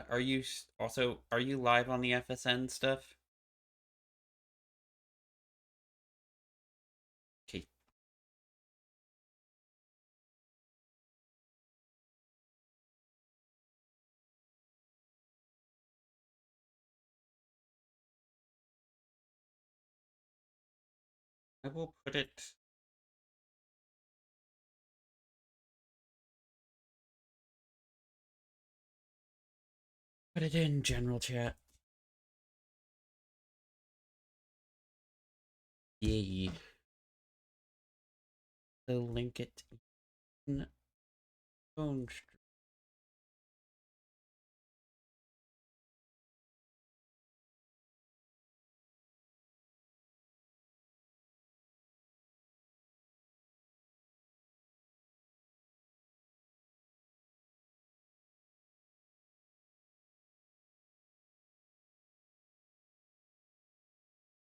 are you are you live on the FSN stuff? Okay. I will put it in general chat. Yay. So link it in phone stream.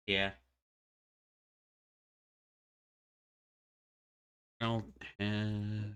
Yeah. I don't have...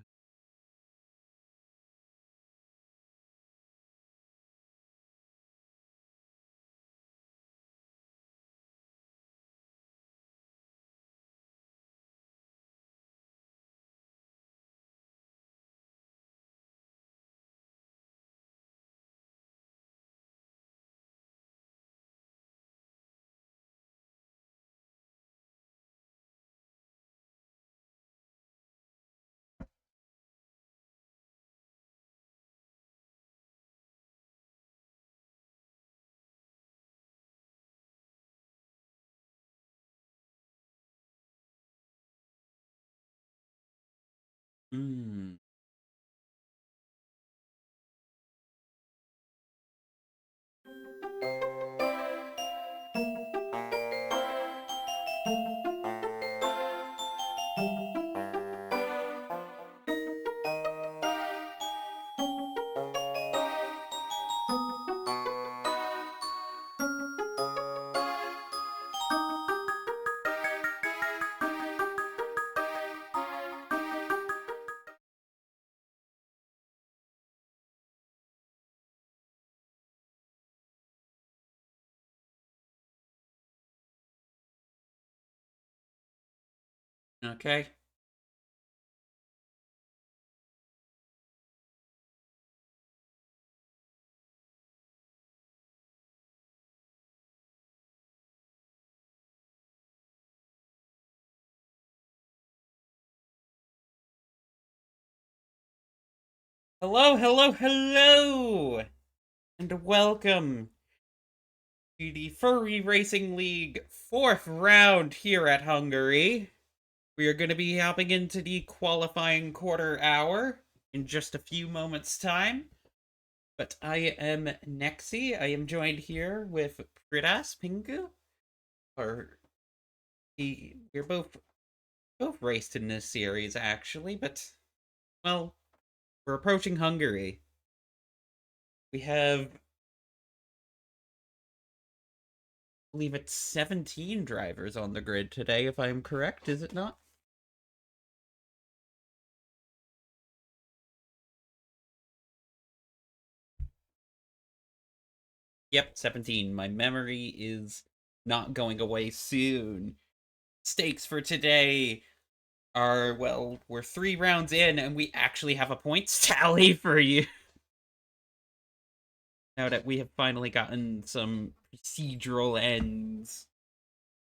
Hmm. Okay. Hello, hello, hello! And welcome to the Furry Racing League 4th round here at Hungary. We are going to be hopping into the qualifying quarter hour in just a few moments' time. But I am Nexi. I am joined here with Pridas Pingu. Or we're both raced in this series actually, but well, we're approaching Hungary. We have, I believe it's 17 drivers on the grid today, if I'm correct, is it not? Yep, 17. My memory is not going away soon. Stakes for today are, well, we're 3 rounds in and we actually have a points tally for you. Now that we have finally gotten some procedural ends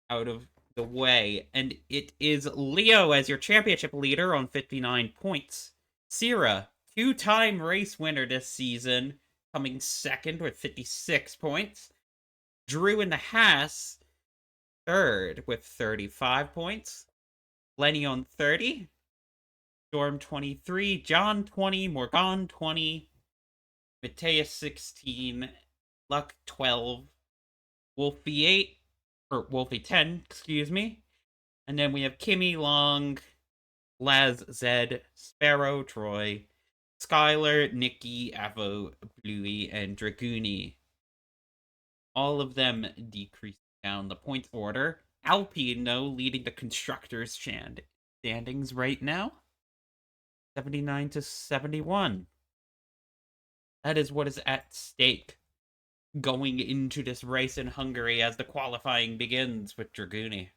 out of the way. And it is Leo as your championship leader on 59 points. Sira, 2-time race winner this season, coming second with 56 points. Drew in the Haas, third with 35 points. Lenny on 30. Storm 23. John 20. Morgan 20. Mateus 16. Luck 12. Wolfie 8. Or Wolfie 10, excuse me. And then we have Kimmy Long, Laz Zed, Sparrow, Troy, Skylar, Nikki, Avo, Bluey, and Dragoony. All of them decrease down the point order. Alpine, though, leading the constructors' standings right now. 79 to 71. That is what is at stake going into this race in Hungary as the qualifying begins with Draguni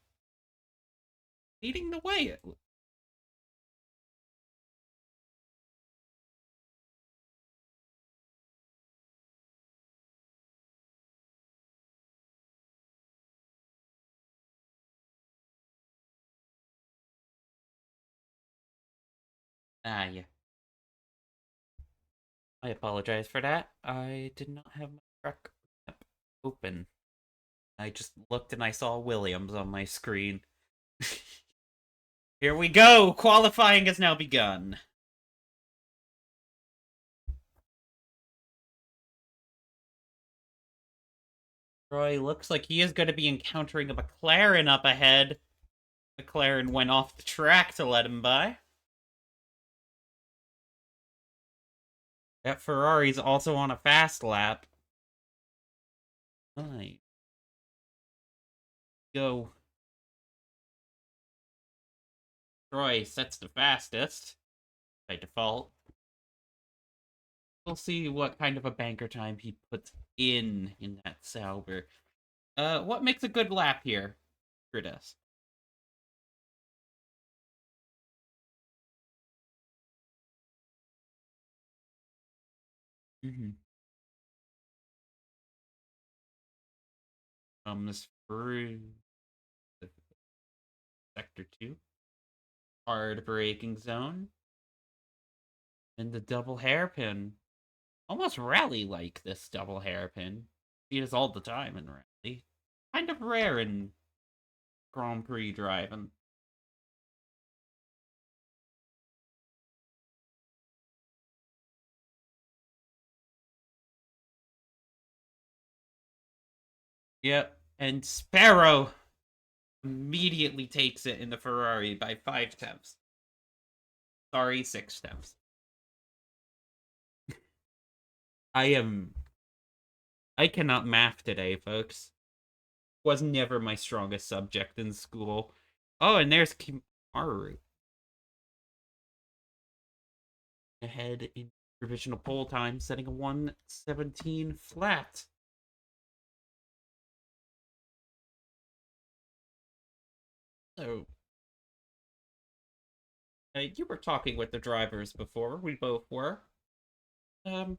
leading the way. Ah, yeah. I apologize for that. I did not have my truck open. I just looked and I saw Williams on my screen. Here we go! Qualifying has now begun. Roy looks like he is going to be encountering a McLaren up ahead. McLaren went off the track to let him by. That Ferrari's also on a fast lap. Nice. Go. Troy sets the fastest by default. We'll see what kind of a banker time he puts in that Sauber. What makes a good lap here, Gridas? Mm-hmm. Comes through sector 2. Hard braking zone. And the double hairpin. Almost rally-like, this double hairpin. See this all the time in rally. Kind of rare in Grand Prix driving. Yep, and Sparrow immediately takes it in the Ferrari by 5 tenths. Sorry, 6 tenths. I cannot math today, folks. Was never my strongest subject in school. Oh, and there's Kimaru. Ahead in provisional pole time, setting a 1:17 flat. So, you were talking with the drivers before. We both were. How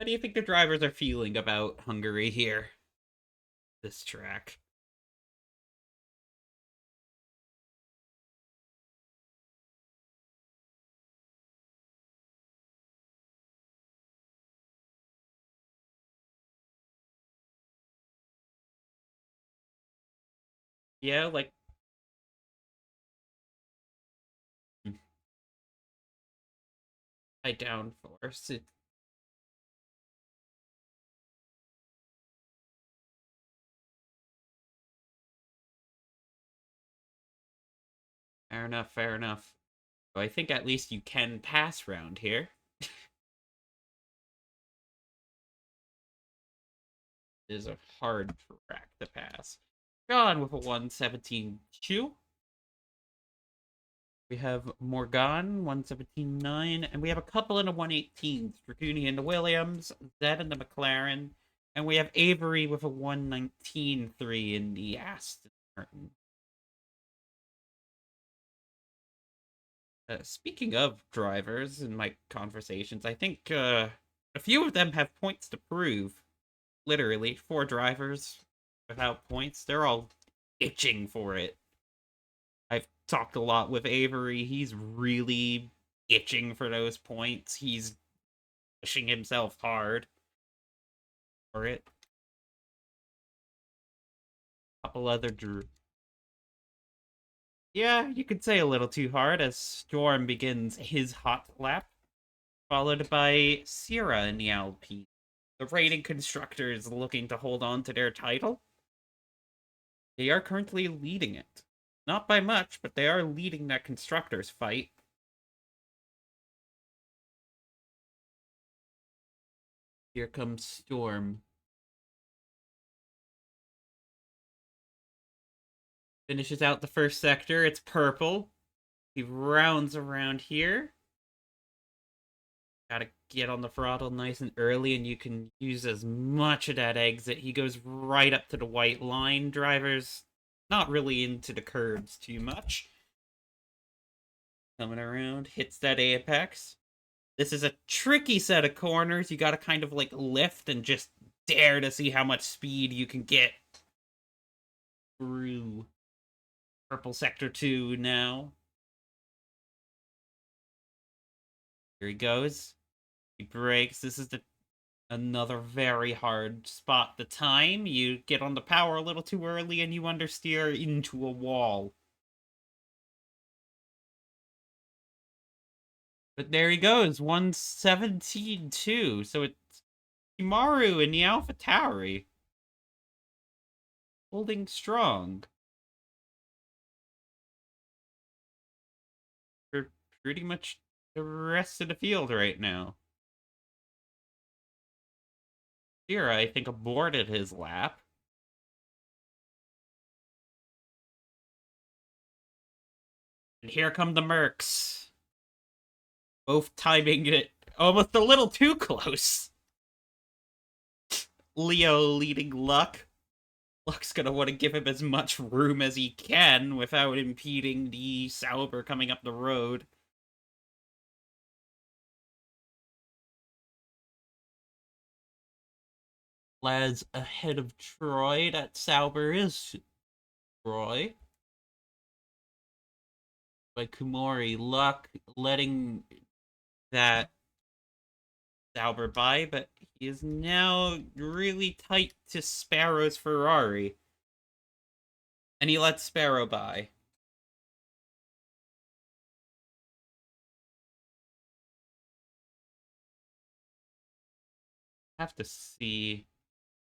do you think the drivers are feeling about Hungary here? This track. Yeah, like high downforce. Fair enough, fair enough. So I think at least you can pass round here. It is a hard track to pass. Gone with a 1:17.2. We have Morgan, 1:17.9, and we have a couple in a 1:18. Draguni and the Williams, Zed and the McLaren, and we have Avery with a 1:19.3 in the Aston Martin. Speaking of drivers in my conversations, I think a few of them have points to prove. Literally, 4 drivers without points. They're all itching for it. I've talked a lot with Avery. He's really itching for those points. He's pushing himself hard for it. Couple other yeah, you could say a little too hard as Storm begins his hot lap, followed by Sira in the Alpine. The reigning constructors looking to hold on to their title. They are currently leading it. Not by much, but they are leading that constructors fight. Here comes Storm. Finishes out the first sector. It's purple. He rounds around here. Gotta get on the throttle nice and early, and you can use as much of that exit. He goes right up to the white line. Driver's not really into the curves too much. Coming around, hits that apex. This is a tricky set of corners. You gotta kind of like lift and just dare to see how much speed you can get through purple sector 2 now. Here he goes. He brakes. This is another very hard spot to time. You get on the power a little too early and you understeer into a wall. But there he goes, 117.2. So it's Kimaru and the AlphaTauri holding strong for pretty much the rest of the field right now. Sira, I think, aborted his lap. And here come the Mercs. Both timing it almost a little too close. Leo leading Luck. Luck's gonna want to give him as much room as he can without impeding the Sauber coming up the road. Lads ahead of Troy. That Sauber is Troy. By Kumori. Luck letting that Sauber by, but he is now really tight to Sparrow's Ferrari. And he lets Sparrow by. Have to see if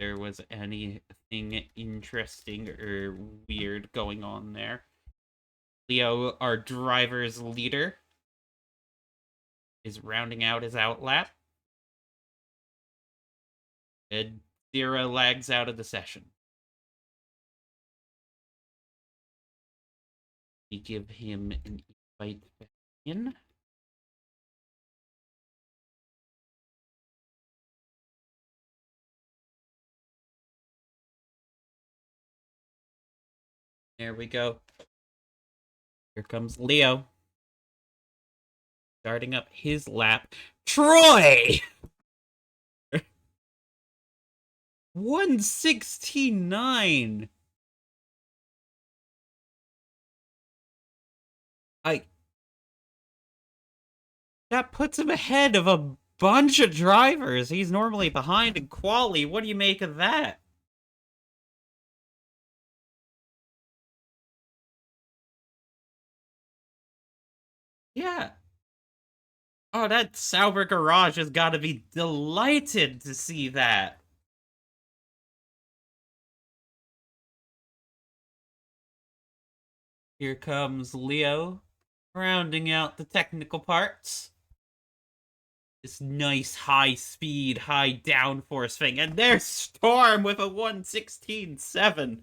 there was anything interesting or weird going on there. Leo, our driver's leader, is rounding out his outlap. And Sira lags out of the session. We give him an invite back in. There we go. Here comes Leo. Starting up his lap. Troy! 116.9. That puts him ahead of a bunch of drivers. He's normally behind in quali. What do you make of that? Yeah. Oh, that Sauber garage has got to be delighted to see that. Here comes Leo, rounding out the technical parts. This nice high speed, high downforce thing. And there's Storm with a 116.7.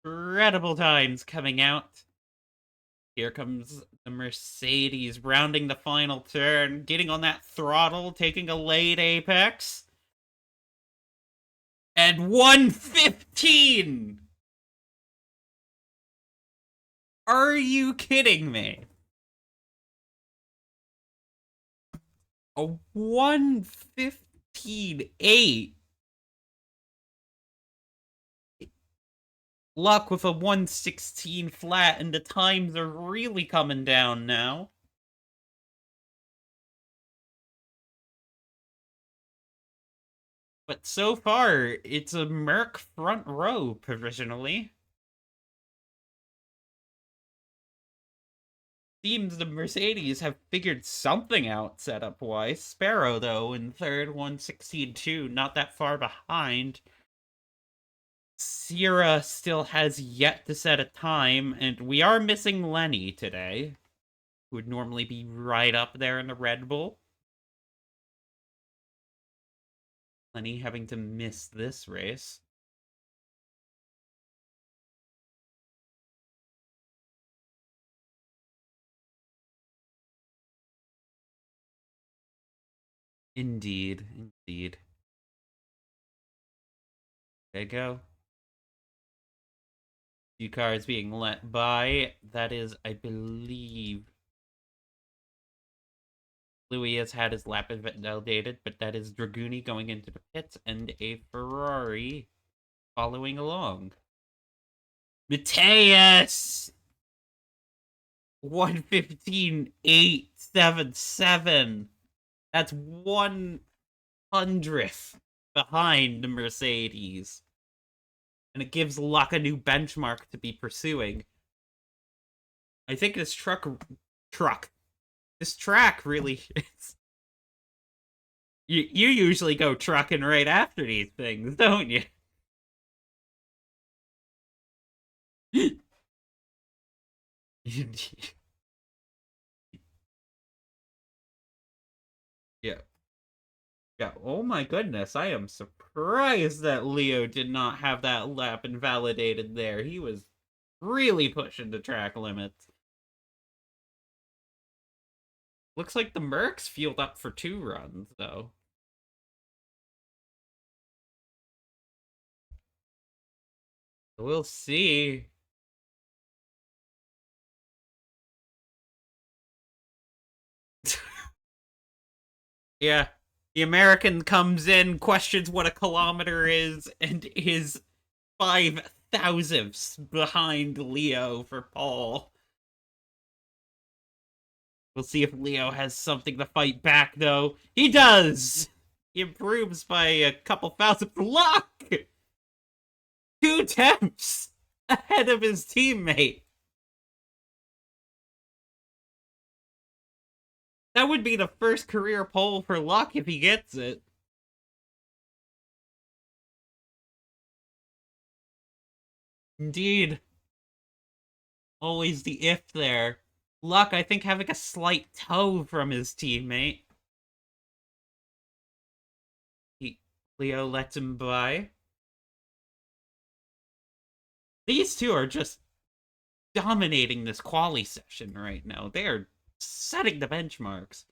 Incredible times coming out. Here comes the Mercedes rounding the final turn, getting on that throttle, taking a late apex. And 115! Are you kidding me? A 115.8. Luck with a 116 flat, and the times are really coming down now. But so far, it's a Merc front row provisionally. Seems the Mercedes have figured something out setup-wise. Sparrow, though, in third, 116.2, not that far behind. Sira still has yet to set a time, and we are missing Lenny today, who would normally be right up there in the Red Bull. Lenny having to miss this race. Indeed, indeed. There you go. Few cars being let by. That is, I believe, Louis has had his lap invalidated, but that is Draguni going into the pits and a Ferrari following along. Mateus! 1:15.877. That's 100th behind the Mercedes. And it gives Luck a new benchmark to be pursuing. I think this this track really is. You usually go trucking right after these things, don't you? Yeah. Yeah. Oh my goodness. I am surprised that Leo did not have that lap invalidated there. He was really pushing the track limits. Looks like the Mercs fueled up for 2 runs, though. We'll see. Yeah. The American comes in, questions what a kilometer is, and is 5 thousandths behind Leo for Paul. We'll see if Leo has something to fight back, though. He does! He improves by a couple thousandths. Luck! 2 tenths ahead of his teammate. That would be the first career pole for Luck if he gets it. Indeed. Always the if there. Luck, I think, having a slight toe from his teammate. Leo lets him by. These two are just dominating this quali session right now. They are setting the benchmarks.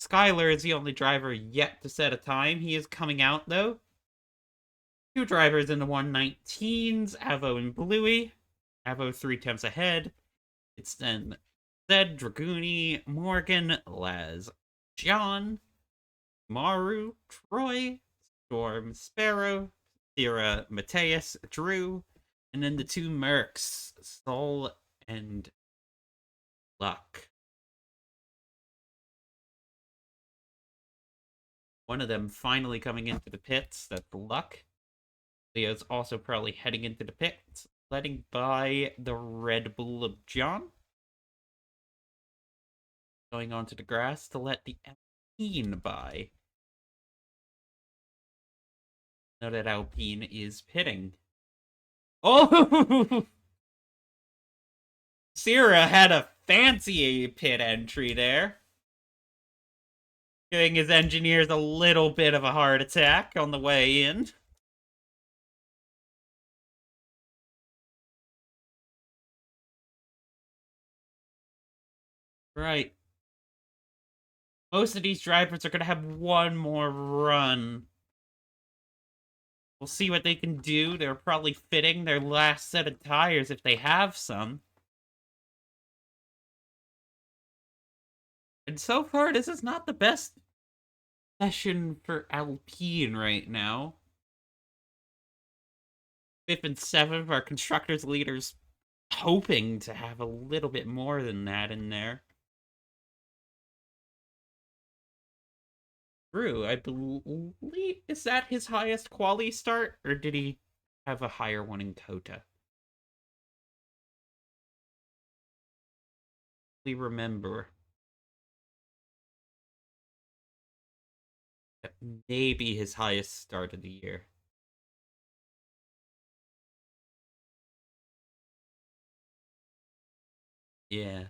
Skyler is the only driver yet to set a time. He is coming out, though. 2 drivers in the 119s, Avo and Bluey. Avo 3 tenths ahead. It's then Zed, Draguni, Morgan, Laz, John, Maru, Troy, Storm, Sparrow, Sira, Mateus, Drew, and then the 2 Mercs, Sol and Luck. One of them finally coming into the pits. That's Luck. Leo's also probably heading into the pits, letting by the Red Bull of John. Going onto the grass to let the Alpine by. Now that Alpine is pitting. Oh! Sira had a fancy pit entry there. Giving his engineers a little bit of a heart attack on the way in. Right. Most of these drivers are going to have one more run. We'll see what they can do. They're probably fitting their last set of tires if they have some. And so far, this is not the best session for Alpine right now. 5th and 7th are constructors leaders, hoping to have a little bit more than that in there. Drew, I believe, is that his highest quali start, or did he have a higher one in Kota? We remember. That maybe his highest start of the year. Yeah.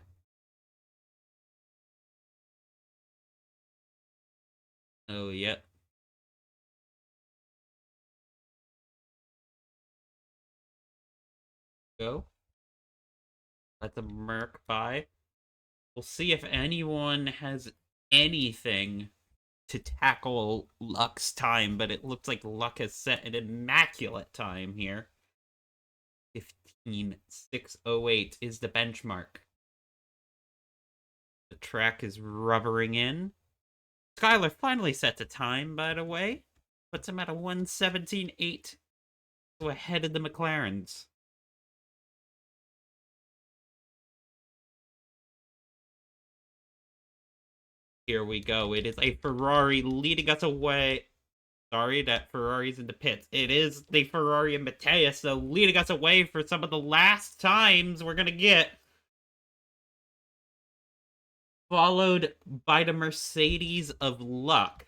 Oh, yeah. Go. Let the Merc by. We'll see if anyone has anything to tackle Luck's time, but it looks like Luck has set an immaculate time here. 15.608 is the benchmark. The track is rubbering in. Skylar finally sets a time, by the way. Puts him at a 1:17.8, so ahead of the McLarens. Here we go. It is a Ferrari leading us away. Sorry, that Ferrari's in the pits. It is the Ferrari and Mateus, so leading us away for some of the last times we're gonna get. Followed by the Mercedes of Luck.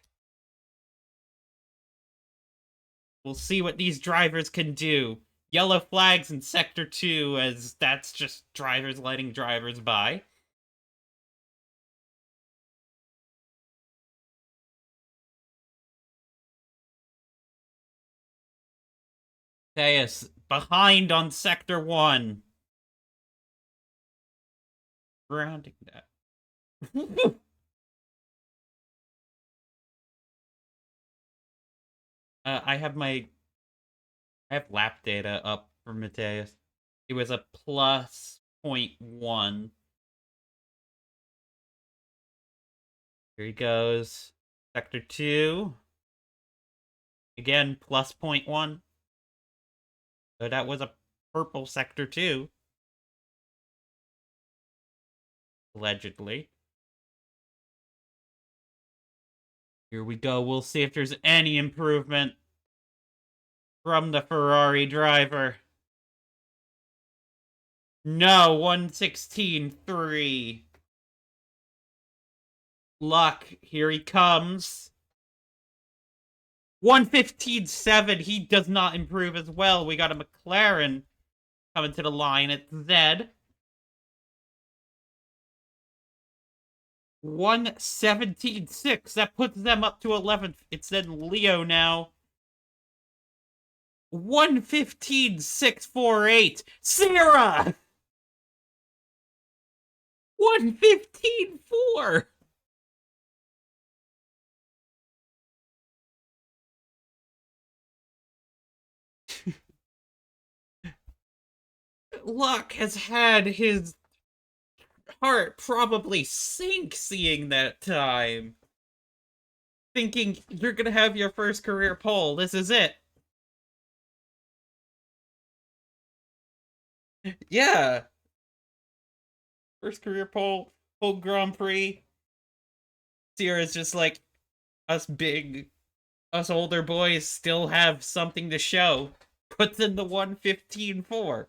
We'll see what these drivers can do. Yellow flags in Sector 2, as that's just drivers letting drivers by. Mateus behind on Sector 1. Grounding that. I have lap data up for Mateus. It was a plus 0.1. Here he goes. Sector 2. Again, plus 0.1. So that was a purple Sector 2. Allegedly. Here we go. We'll see if there's any improvement from the Ferrari driver. No, 1:16.3. Luck, here he comes. 1:15.7. He does not improve as well. We got a McLaren coming to the line at Z. 1:17.6. That puts them up to 11th. It's then Leo now. 1:15.648. Sira! 1:15.4. Luck has had his heart probably sink seeing that time. Thinking you're gonna have your first career pole. This is it. Yeah. First career pole Grand Prix. Sierra's just like, us older boys still have something to show. Puts in the 1:15.4.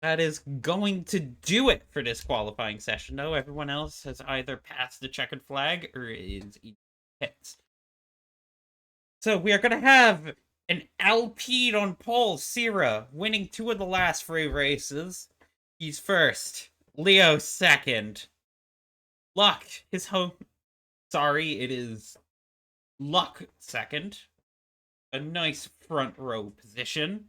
That is going to do it for this qualifying session, though. Everyone else has either passed the checkered flag or is in pits. So we are going to have an Alpine on pole, Sira, winning 2 of the last 3 races. He's first. Leo second. Luck, his home... Sorry, it is Luck second. A nice front row position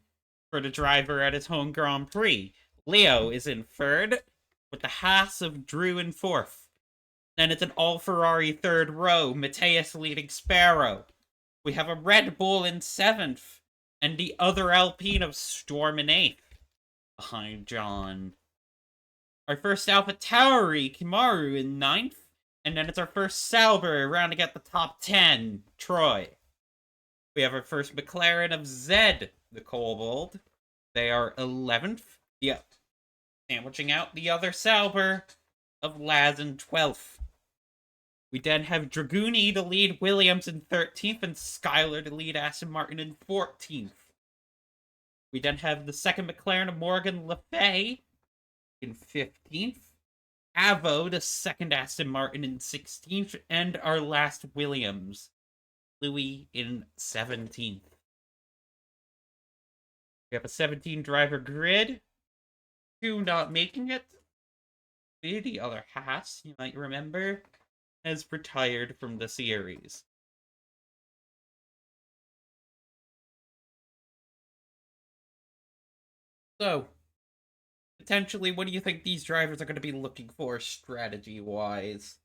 for the driver at his home Grand Prix. Leo is in third, with the Haas of Drew in fourth. Then it's an all-Ferrari third row, Mateus leading Sparrow. We have a Red Bull in seventh, and the other Alpine of Storm in eighth, behind John. Our first Alpha Tauri, Kimaru in ninth, and then it's our first Sauber rounding out the top 10, Troy. We have our first McLaren of Zed, the Kobold. They are 11th. Yep. Sandwiching out the other Sauber of Laz in 12th. We then have Draguni to lead Williams in 13th and Skylar to lead Aston Martin in 14th. We then have the second McLaren of Morgan Le Fay in 15th. Avo, the second Aston Martin in 16th. And our last Williams, Louis in 17th. We have a 17 driver grid. 2 not making it. The other Haas, you might remember, has retired from the series. So, potentially, what do you think these drivers are going to be looking for strategy-wise?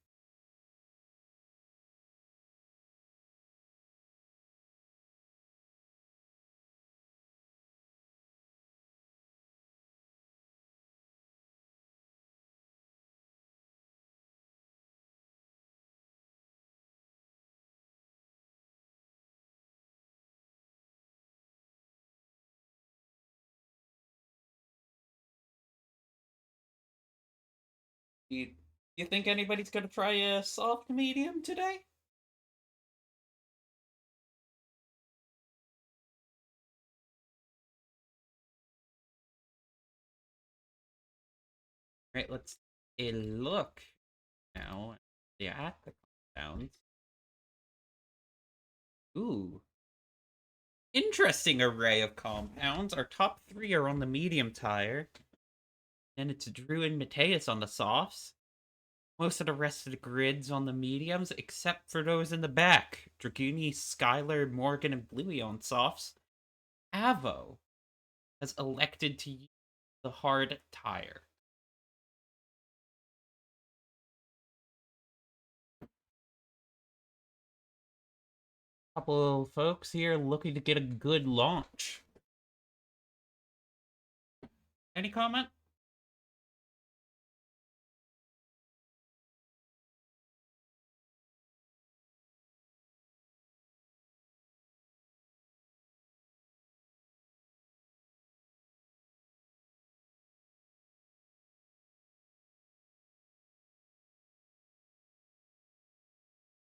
You think anybody's going to try a soft medium today? Right, let's take a look now at the compounds. Ooh. Interesting array of compounds. Our top 3 are on the medium tire. And it's Drew and Mateus on the softs. Most of the rest of the grids on the mediums, except for those in the back. Draguni, Skylar, Morgan, and Bluey on softs. Avo has elected to use the hard tire. Couple of folks here looking to get a good launch. Any comment?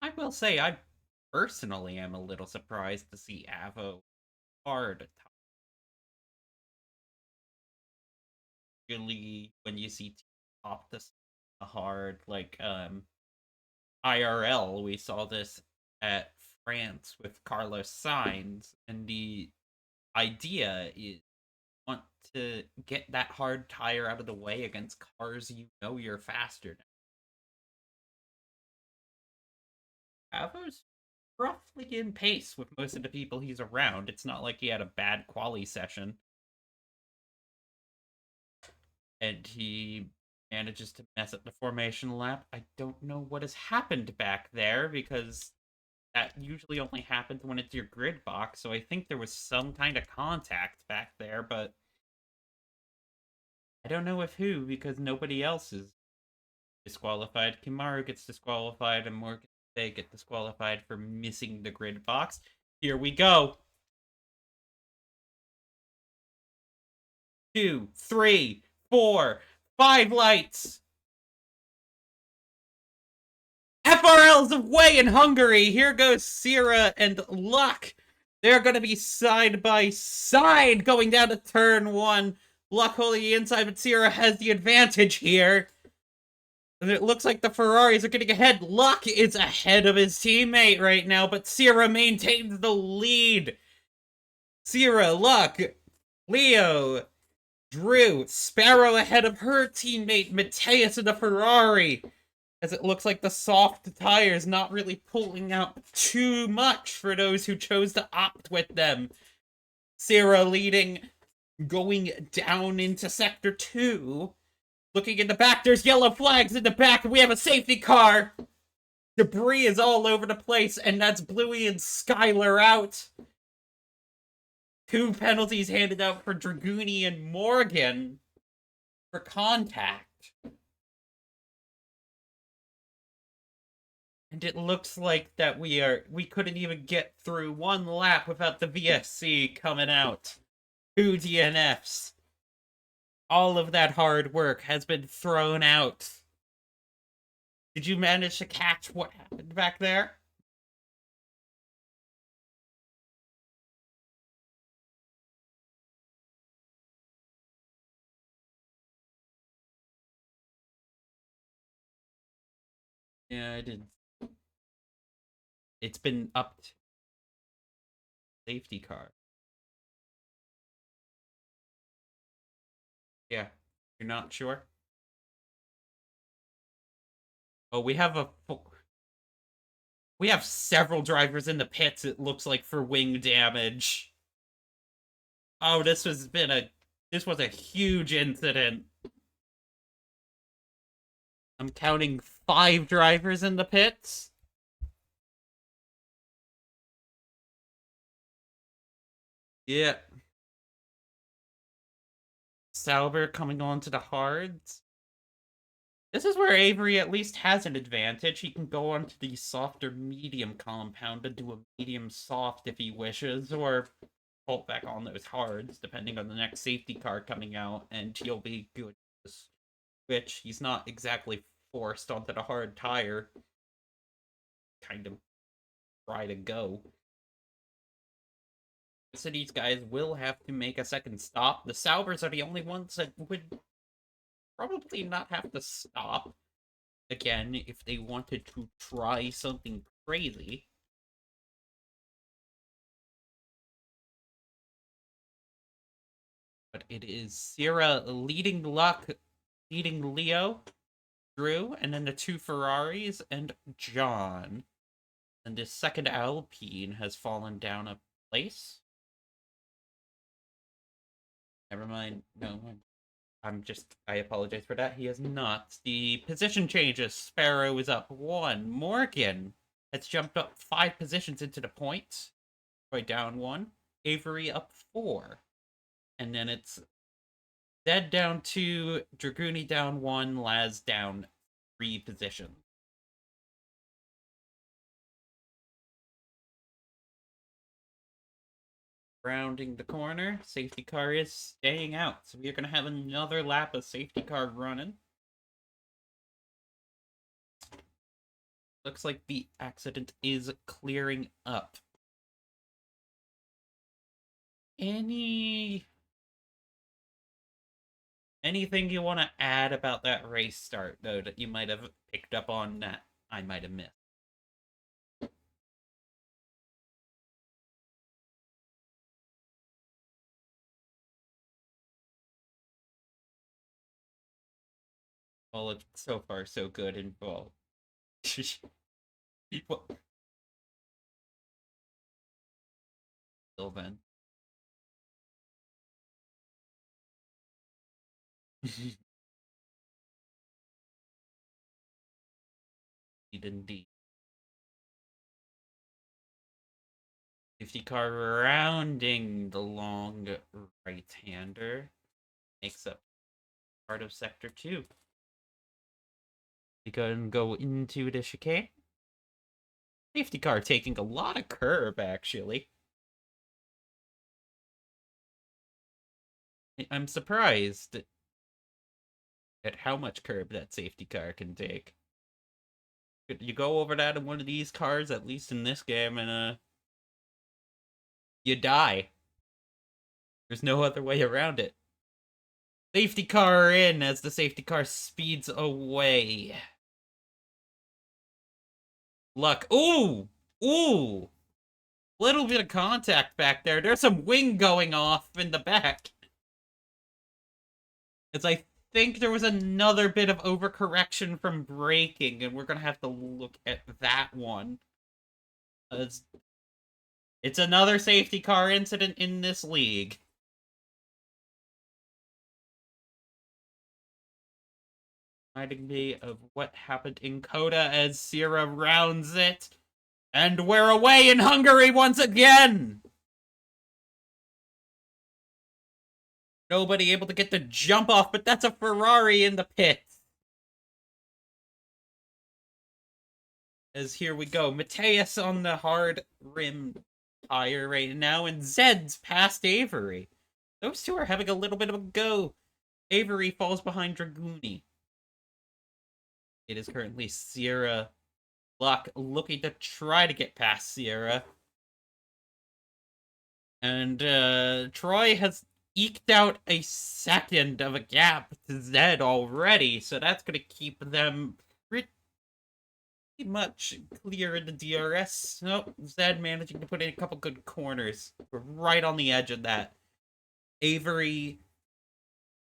I will say, I personally am a little surprised to see Avo hard. Usually, when you see top this hard, like IRL, we saw this at France with Carlos Sainz, and the idea is want to get that hard tire out of the way against cars you know you're faster than. Avo's roughly in pace with most of the people he's around. It's not like he had a bad quali session. And he manages to mess up the formation lap. I don't know what has happened back there, because that usually only happens when it's your grid box, so I think there was some kind of contact back there, but I don't know with who, because nobody else is disqualified. Kimaru gets disqualified, and Morgan they get disqualified for missing the grid box. Here we go. 2, 3, 4, 5 lights. FRL's away in Hungary. Here goes Sira and Luck. They're going to be side by side going down to turn 1. Luck holding the inside, but Sira has the advantage here. And it looks like the Ferraris are getting ahead. Luck is ahead of his teammate right now, but Sira maintains the lead. Sira, Luck, Leo, Drew, Sparrow ahead of her teammate, Mateus in the Ferrari. As it looks like the soft tire is not really pulling out too much for those who chose to opt with them. Sira leading, going down into Sector 2. Looking in the back, there's yellow flags in the back, and we have a safety car. Debris is all over the place, and that's Bluey and Skylar out. 2 penalties handed out for Draguni and Morgan for contact. And it looks like that we couldn't even get through 1 lap without the VSC coming out. 2 DNFs. All of that hard work has been thrown out. Did you manage to catch what happened back there? Yeah, I did. It's been up to safety car. Yeah, you're not sure? Oh, we have several drivers in the pits, it looks like, for wing damage. Oh, this was a huge incident. I'm counting 5 drivers in the pits. Yeah. Sauber coming on to the hards. This is where Avery at least has an advantage. He can go on to the softer medium compound and do a medium soft if he wishes, or pull back on those hards, depending on the next safety car coming out, and he'll be good to switch. He's not exactly forced onto the hard tire. Kind of try to go. So these guys will have to make a second stop. The Saubers are the only ones that would probably not have to stop again if they wanted to try something crazy. But it is Sira leading Luck, leading Leo, Drew, and then the 2 Ferraris, and John. And this second Alpine has fallen down a place. Never mind. No, I apologize for that. He is not. The position changes. Sparrow is up 1. Morgan has jumped up 5 positions into the points. Troy down 1. Avery up 4. And then it's Zed down 2. Dragooni down 1. Laz down 3 positions. Rounding the corner, safety car is staying out. So we're going to have another lap of safety car running. Looks like the accident is clearing up. Anything you want to add about that race start, though, that you might have picked up on that I might have missed? Well, it's so far so good in both. Well, till then. Indeed. Safety car rounding the long right-hander makes up part of sector 2. You can go into the chicane. Safety car taking a lot of curb, actually. I'm surprised at how much curb that safety car can take. You go over that in one of these cars, at least in this game, and you die. There's no other way around it. Safety car in as the safety car speeds away. Luck. Ooh! Ooh! Little bit of contact back there. There's some wing going off in the back. As I think there was another bit of overcorrection from braking, and we're gonna have to look at that one. It's another safety car incident in this league. Reminding me of what happened in Coda as Sira rounds it. And we're away in Hungary once again! Nobody able to get the jump off, but that's a Ferrari in the pits. As here we go. Mateus on the hard rim tire right now, and Zed's past Avery. Those two are having a little bit of a go. Avery falls behind Dragooni. It is currently Sierra Luck looking to try to get past Sierra. And Troy has eked out a second of a gap to Zed already, so that's going to keep them pretty much clear in the DRS. Nope, Zed managing to put in a couple good corners. We're right on the edge of that. Avery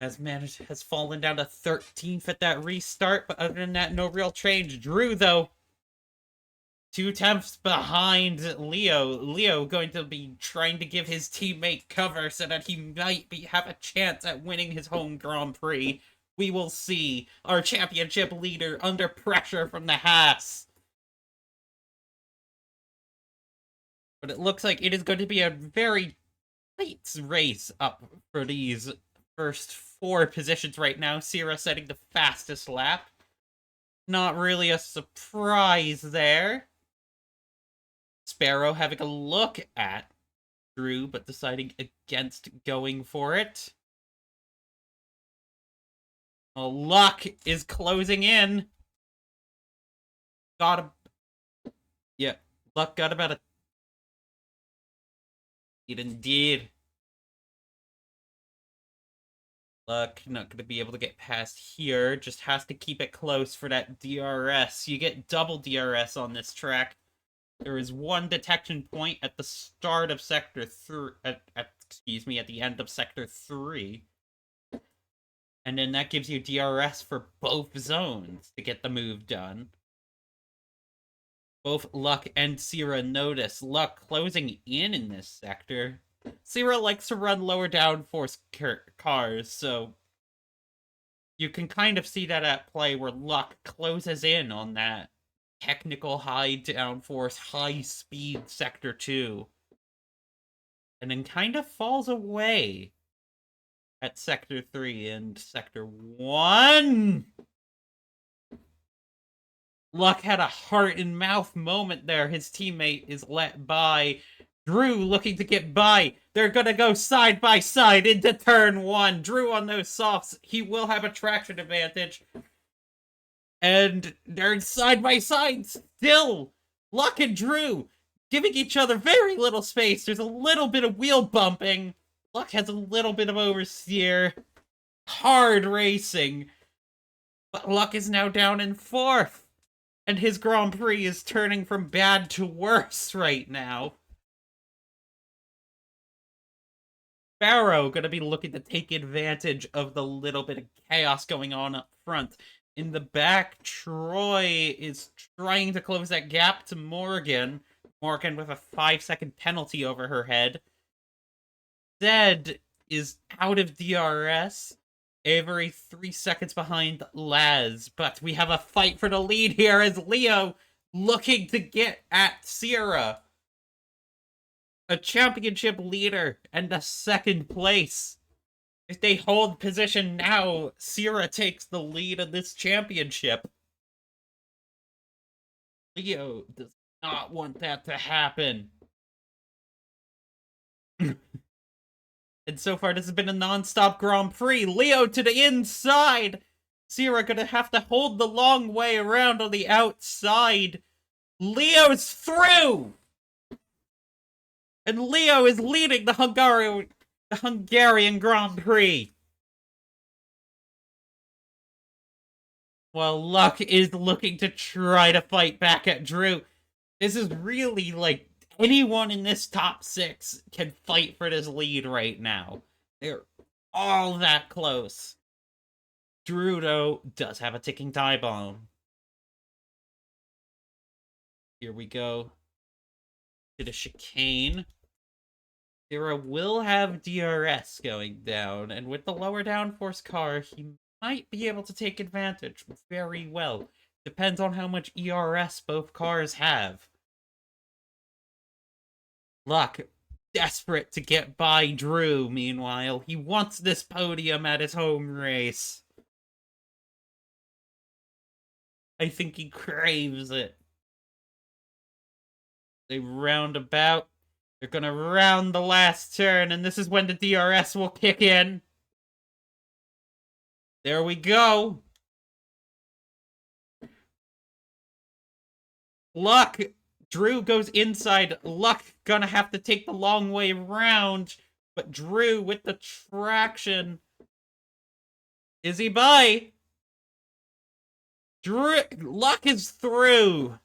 has fallen down to 13th at that restart, but other than that, no real change. Drew, though, 2 tenths behind Leo. Leo going to be trying to give his teammate cover so that he might have a chance at winning his home Grand Prix. we will see our championship leader under pressure from the Haas. But it looks like it is going to be a very tight race up for these first 4 positions right now. Sira setting the fastest lap. Not really a surprise there. Sparrow having a look at Drew, but deciding against going for it. Well, luck is closing in. Yeah, luck got about a... Indeed. Luck not going to be able to get past here. Just has to keep it close for that DRS. You get double DRS on this track. There is 1 detection point at the start of Sector 3... excuse me, at the end of Sector 3. And then that gives you DRS for both zones to get the move done. Both Luck and Sira notice Luck closing in this sector. Sira likes to run lower downforce cars, so you can kind of see that at play where Luck closes in on that technical high downforce, high speed sector 2. And then kind of falls away at sector 3 and sector 1. Luck had a heart and mouth moment there. His teammate is let by. Drew looking to get by. They're gonna go side by side into turn 1. Drew on those softs. He will have a traction advantage. And they're side by side still. Luck and Drew giving each other very little space. There's a little bit of wheel bumping. Luck has a little bit of oversteer. Hard racing. But Luck is now down in 4th. And his Grand Prix is turning from bad to worse right now. Sparrow gonna be looking to take advantage of the little bit of chaos going on up front. In the back, Troy is trying to close that gap to Morgan. Morgan with a 5-second penalty over her head. Zed is out of DRS. Avery 3 seconds behind Laz, but we have a fight for the lead here as Leo looking to get at Sira. A championship leader and a 2nd place. If they hold position now, Sira takes the lead of this championship. Leo does not want that to happen. And so far, this has been a non-stop Grand Prix. Leo to the inside. Sira gonna have to hold the long way around on the outside. Leo's through! And Leo is leading the Hungarian Grand Prix. While Luck is looking to try to fight back at Drew. This is really, like, anyone in this top 6 can fight for this lead right now. They're all that close. Drew, though, does have a ticking time bomb. Here we go. To the chicane. Sira will have DRS going down, and with the lower downforce car, he might be able to take advantage very well. Depends on how much ERS both cars have. Luck, desperate to get by Drew, meanwhile. He wants this podium at his home race. I think he craves it. They round about. They're gonna round the last turn, and this is when the DRS will kick in. There we go. Luck. Drew goes inside. Luck gonna have to take the long way around. But Drew with the traction. Is he by? Luck is through.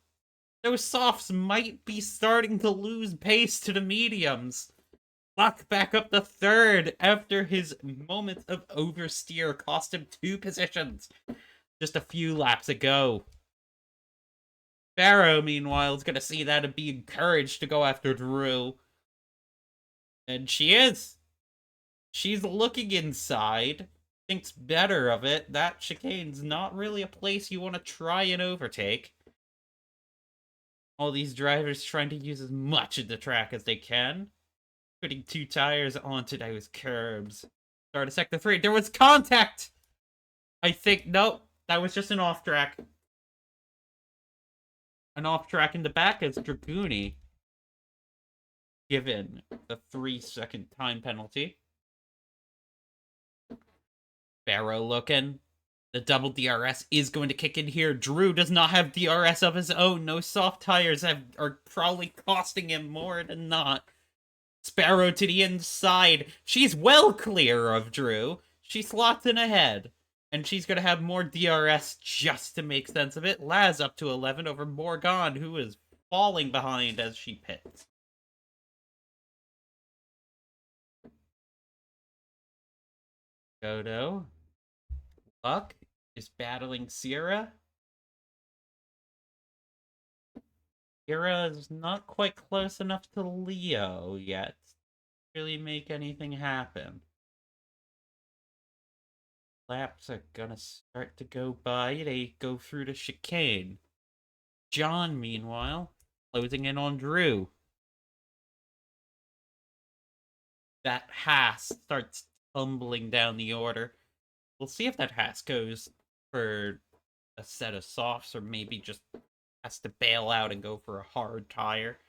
Those softs might be starting to lose pace to the mediums. Luck back up to 3rd after his moment of oversteer cost him 2 positions just a few laps ago. Sparrow, meanwhile, is going to see that and be encouraged to go after Drew. And she is. She's looking inside. thinks better of it. That chicane's not really a place you want to try and overtake. All these drivers trying to use as much of the track as they can. Putting 2 tires onto those curbs. Start of sector 3. There was contact! I think, nope. That was just an off track. An off track in the back as Dragooni given the 3-second time penalty. Barrow looking. The double DRS is going to kick in here. Drew does not have DRS of his own. No soft tires are probably costing him more than not. Sparrow to the inside. She's well clear of Drew. She slots in ahead. And she's going to have more DRS just to make sense of it. Laz up to 11 over Morgan, who is falling behind as she pits. Godo. Luck is battling Sira. Sira is not quite close enough to Leo yet to really make anything happen. Laps are gonna start to go by. They go through the chicane. John, meanwhile, closing in on Drew. That Haas starts tumbling down the order. We'll see if that Haas goes for a set of softs or maybe just has to bail out and go for a hard tire.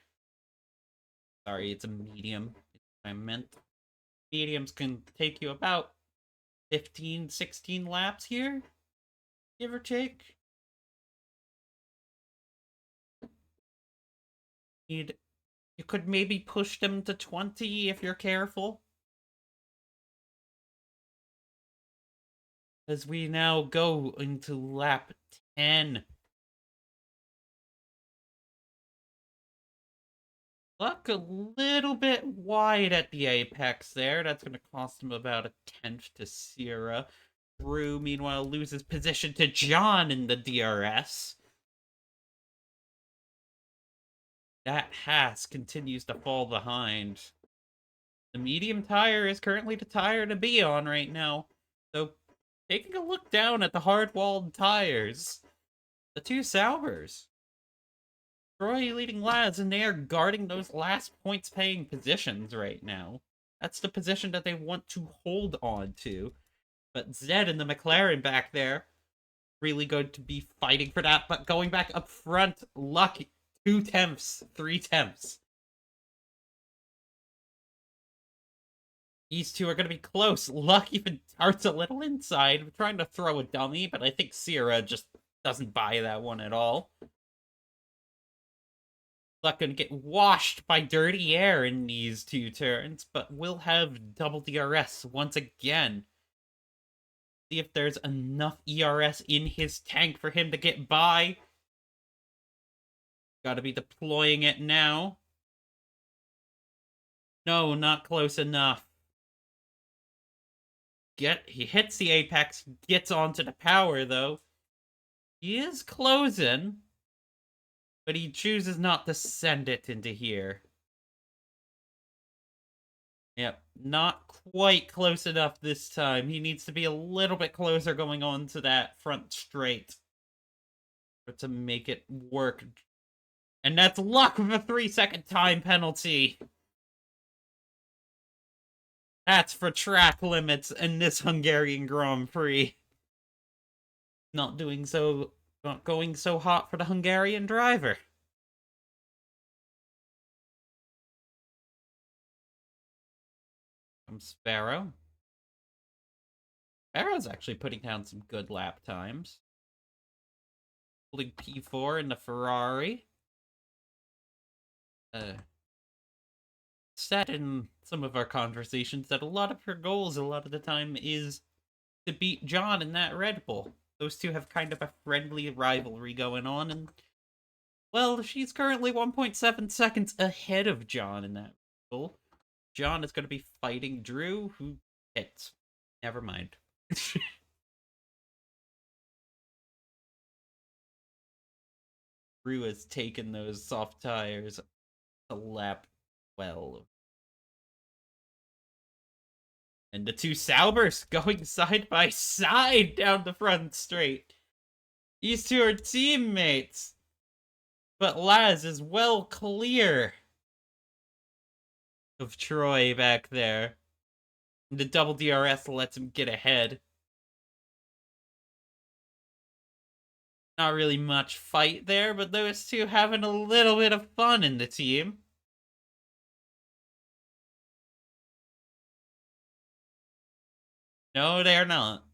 Sorry, it's a medium. I meant mediums can take you about 15, 16 laps here, give or take. You could maybe push them to 20 if you're careful. As we now go into lap 10. Luck a little bit wide at the apex there. That's going to cost him about a 10th to Sira. Drew, meanwhile, loses position to John in the DRS. That Haas continues to fall behind. The medium tire is currently the tire to be on right now. So, taking a look down at the hard-walled tires. The 2 Saubers. Troy leading Laz, and they are guarding those last points-paying positions right now. That's the position that they want to hold on to. But Zed and the McLaren back there, really going to be fighting for that. But going back up front, Luck, 2 tenths, 3 tenths. These two are going to be close. Luck even darts a little inside, trying to throw a dummy, but I think Sira just doesn't buy that one at all. Luck gonna get washed by dirty air in these 2 turns, but we'll have double DRS once again. See if there's enough ERS in his tank for him to get by. Gotta be deploying it now. No, not close enough. He hits the apex, gets onto the power though. He is closing, but he chooses not to send it into here. Yep, not quite close enough this time. He needs to be a little bit closer going on to that front straight to make it work. And that's Luck with a 3-second time penalty. That's for track limits in this Hungarian Grand Prix. Not going so hot for the Hungarian driver. From Sparrow. Sparrow's actually putting down some good lap times. Holding P4 in the Ferrari. Said in some of our conversations that a lot of her goals a lot of the time is to beat John in that Red Bull. Those two have kind of a friendly rivalry going on, and well, she's currently 1.7 seconds ahead of John in that Red Bull. John is going to be fighting Drew, who hits. Never mind. Drew has taken those soft tires to lap 12. And the two Saubers going side by side down the front straight. These two are teammates. But Laz is well clear of Troy back there. And the double DRS lets him get ahead. Not really much fight there, but those two having a little bit of fun in the team. No, they're not.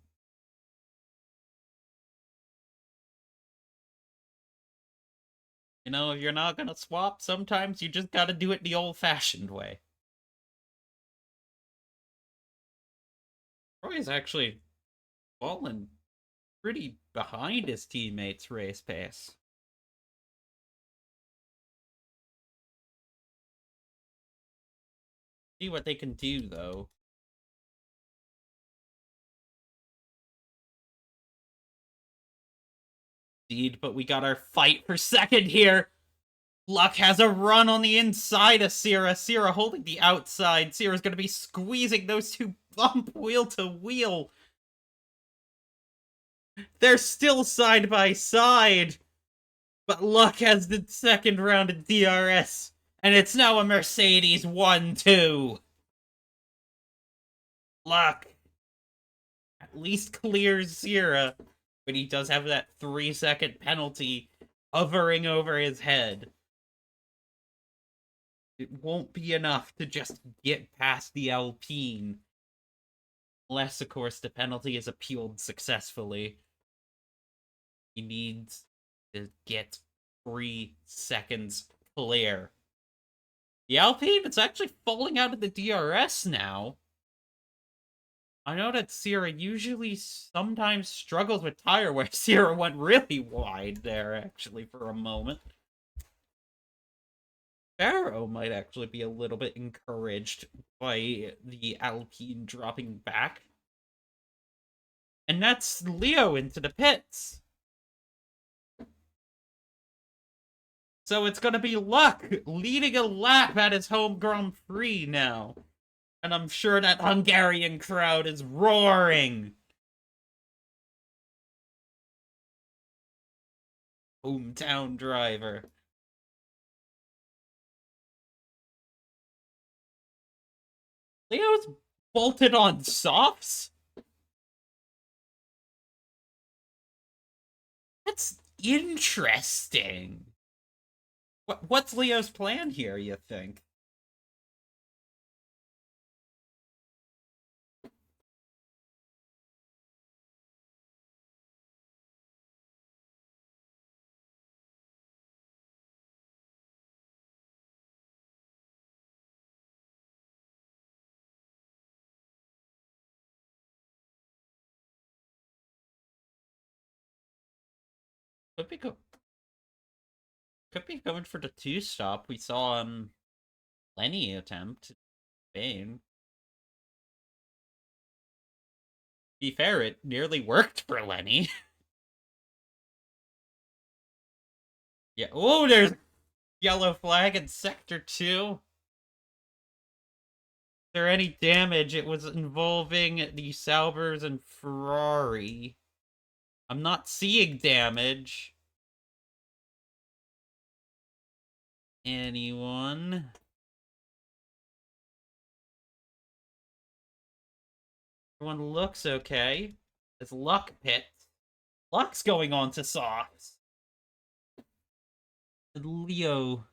You know, if you're not gonna swap, sometimes you just gotta do it the old-fashioned way. Troy's actually fallen pretty behind his teammates' race pace. See what they can do, though. Indeed, but we got our fight for second here. Luck has a run on the inside of Sira. Sira holding the outside. Sira's going to be squeezing those two bump wheel to wheel. They're still side by side. But Luck has the second round of DRS. And it's now a Mercedes 1-2. Luck at least clears Sira. But he does have that 3-second penalty hovering over his head. It won't be enough to just get past the Alpine. Unless, of course, the penalty is appealed successfully. He needs to get 3 seconds clear. The Alpine, it's actually falling out of the DRS now. I know that Sira usually sometimes struggles with tire wear. Sira went really wide there, actually, for a moment. Barrow might actually be a little bit encouraged by the Alpine dropping back. And that's Leo into the pits. So it's going to be Luck leading a lap at his home Grand Prix now. And I'm sure that Hungarian crowd is roaring. Hometown driver. Leo's bolted on softs? That's interesting. What's Leo's plan here, you think? Could be going for the 2-stop. We saw Lenny attempt Spain. To be fair, it nearly worked for Lenny. Yeah. Oh, there's yellow flag in Sector 2. Is there any damage? It was involving the Saubers and Ferrari. I'm not seeing damage. Anyone? Everyone looks okay. It's Luck pit. Luck's going on to softs. Leo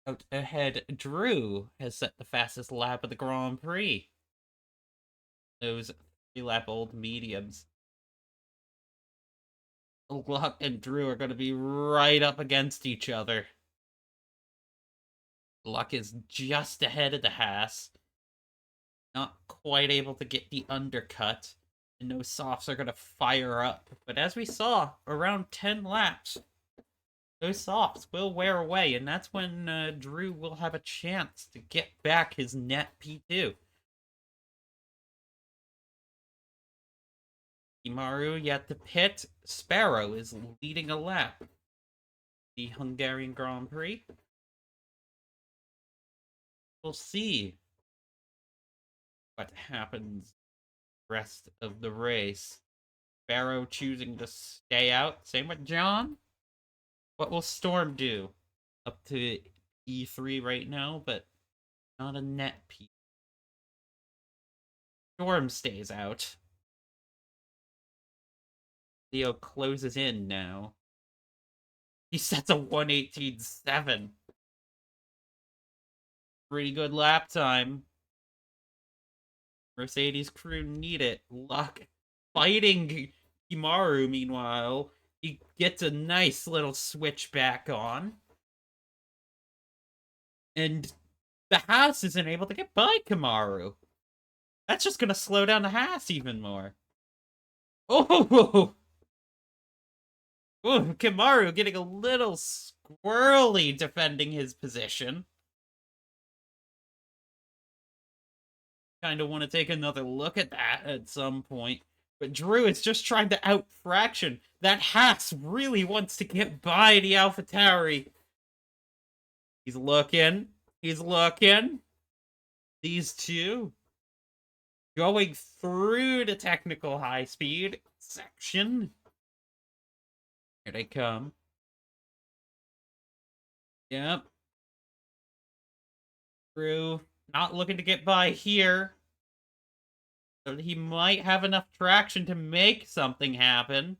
out ahead. Drew has set the fastest lap of the Grand Prix. Those 3-lap old mediums. Luck and Drew are going to be right up against each other. Luck is just ahead of the Haas. Not quite able to get the undercut. And those softs are going to fire up. But as we saw, around 10 laps, those softs will wear away. And that's when Drew will have a chance to get back his net P2. Imaru yet to pit. Sparrow is leading a lap. The Hungarian Grand Prix. We'll see what happens the rest of the race. Barrow choosing to stay out. Same with John. What will Storm do? Up to E3 right now, but not a net P. Storm stays out. Leo closes in now. He sets a 1:18.7. Pretty good lap time. Mercedes crew need it. Luck fighting Kimaru, meanwhile. He gets a nice little switch back on. And the Haas isn't able to get by Kimaru. That's just going to slow down the Haas even more. Oh! Ooh, Kimaru getting a little squirrely defending his position. Kind of want to take another look at that at some point. But Drew is just trying to out-fraction. That Haas really wants to get by the AlphaTauri. He's looking. He's looking. These two going through the technical high-speed section. Here they come. Yep. Drew not looking to get by here. So he might have enough traction to make something happen.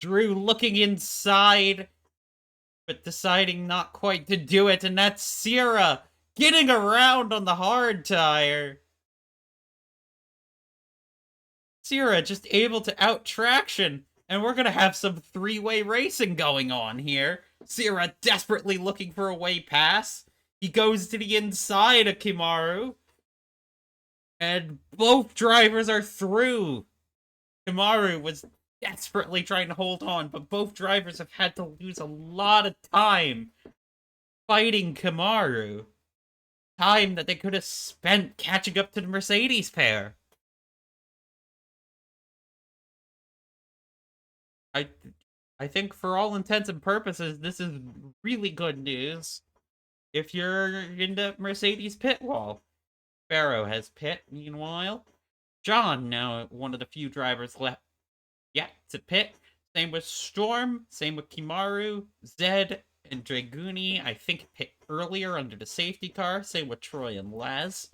Drew looking inside, but deciding not quite to do it, and that's Sira getting around on the hard tire. Sira just able to out-traction, and we're gonna have some three-way racing going on here. Sira desperately looking for a way past. He goes to the inside of Kimaru. And both drivers are through. Kimaru was desperately trying to hold on, but both drivers have had to lose a lot of time fighting Kimaru. Time that they could have spent catching up to the Mercedes pair. I think for all intents and purposes, this is really good news if you're in the Mercedes pit wall. Barrow has pit, meanwhile. John, now one of the few drivers left yet to pit. Same with Storm, same with Kimaru, Zed, and Draguni. I think pit earlier under the safety car. Same with Troy and Les.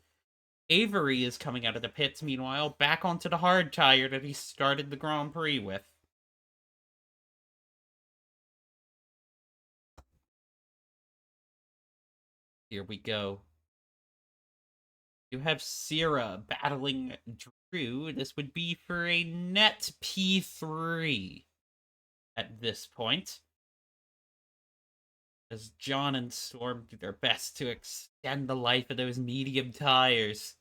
Avery is coming out of the pits, meanwhile, back onto the hard tire that he started the Grand Prix with. Here we go. You have Sira battling Drew. This would be for a net P3 at this point. As John and Storm do their best to extend the life of those medium tires.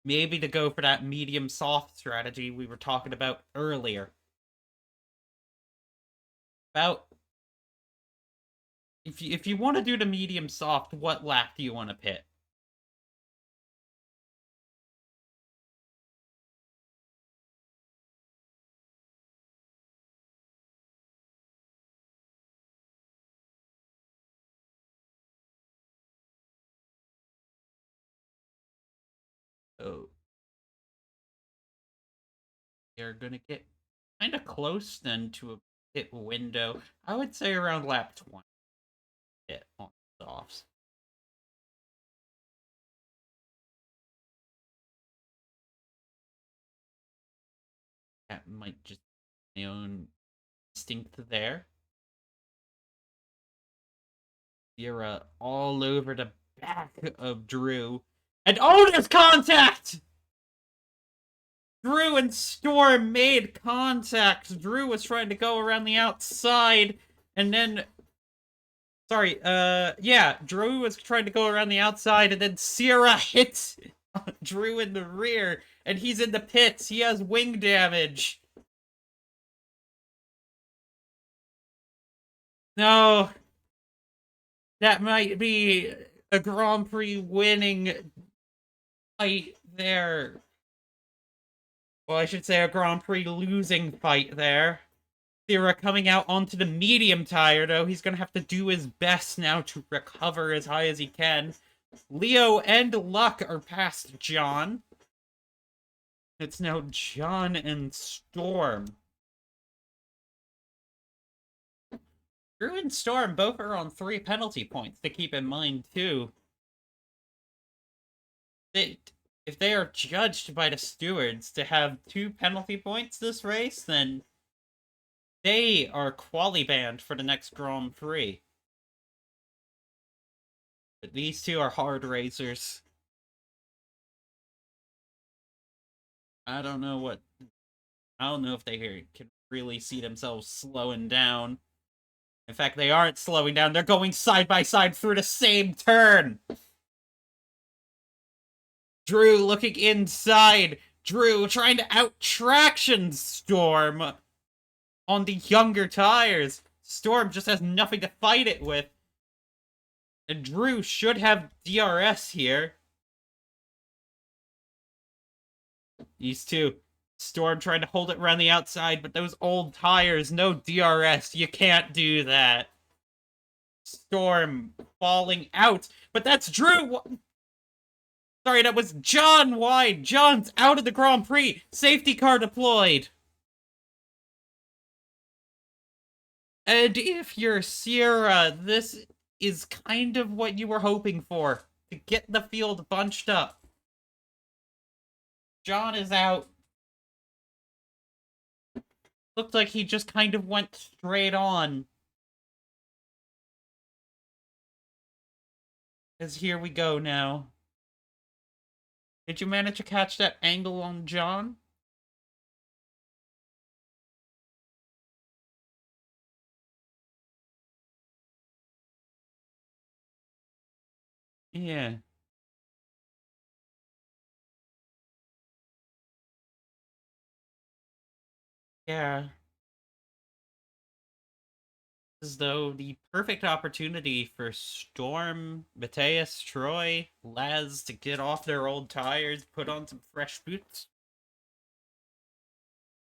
Maybe to go for that medium soft strategy we were talking about earlier. About if you want to do the medium soft, what lap do you want to pit? Oh. They're gonna get kind of close then to a pit window. I would say around lap 20 pit on the softs. That might just be my own instinct there. Sierra all over the back of Drew. And oh, there's contact! Drew and Storm made contact. Drew was trying to go around the outside, and then... Sorry, yeah, Drew was trying to go around the outside, and then Sierra hits Drew in the rear, and he's in the pits. He has wing damage. No. That might be a Grand Prix winning fight there. Well, I should say a Grand Prix losing fight there. Sira coming out onto the medium tire, though. He's going to have to do his best now to recover as high as he can. Leo and Luck are past John. It's now John and Storm. Drew and Storm both are on 3 penalty points to keep in mind, too. If they are judged by the stewards to have 2 penalty points this race, then they are quali banned for the next Grand Prix. But these two are hard racers. I don't know if they can really see themselves slowing down. In fact, they aren't slowing down. They're going side by side through the same turn. Drew looking inside. Drew trying to out-traction Storm on the younger tires. Storm just has nothing to fight it with. And Drew should have DRS here. These two. Storm trying to hold it around the outside, but those old tires, no DRS. You can't do that. Storm falling out. But that's Drew! Sorry, that was John wide. John's out of the Grand Prix. Safety car deployed. And if you're Sira, this is kind of what you were hoping for. To get the field bunched up. John is out. Looked like he just kind of went straight on. As here we go now. Did you manage to catch that angle on John? Yeah. Yeah. As though the perfect opportunity for Storm, Mateus, Troy, Laz to get off their old tires, put on some fresh boots.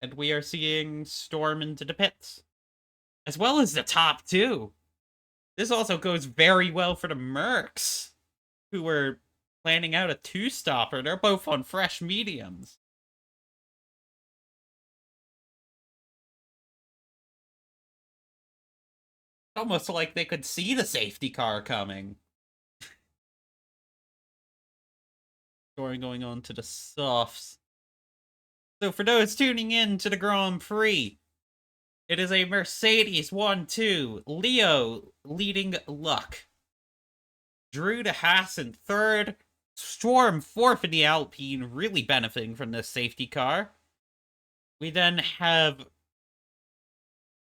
And we are seeing Storm into the pits. As well as the top two. This also goes very well for the Mercs, who were planning out a 2-stopper. They're both on fresh mediums. Almost like they could see the safety car coming. Going on to the softs. So for those tuning in to the Grand Prix, it is a Mercedes 1-2. Leo leading Luck. Drew to Haas in third. Storm fourth in the Alpine, really benefiting from this safety car. We then have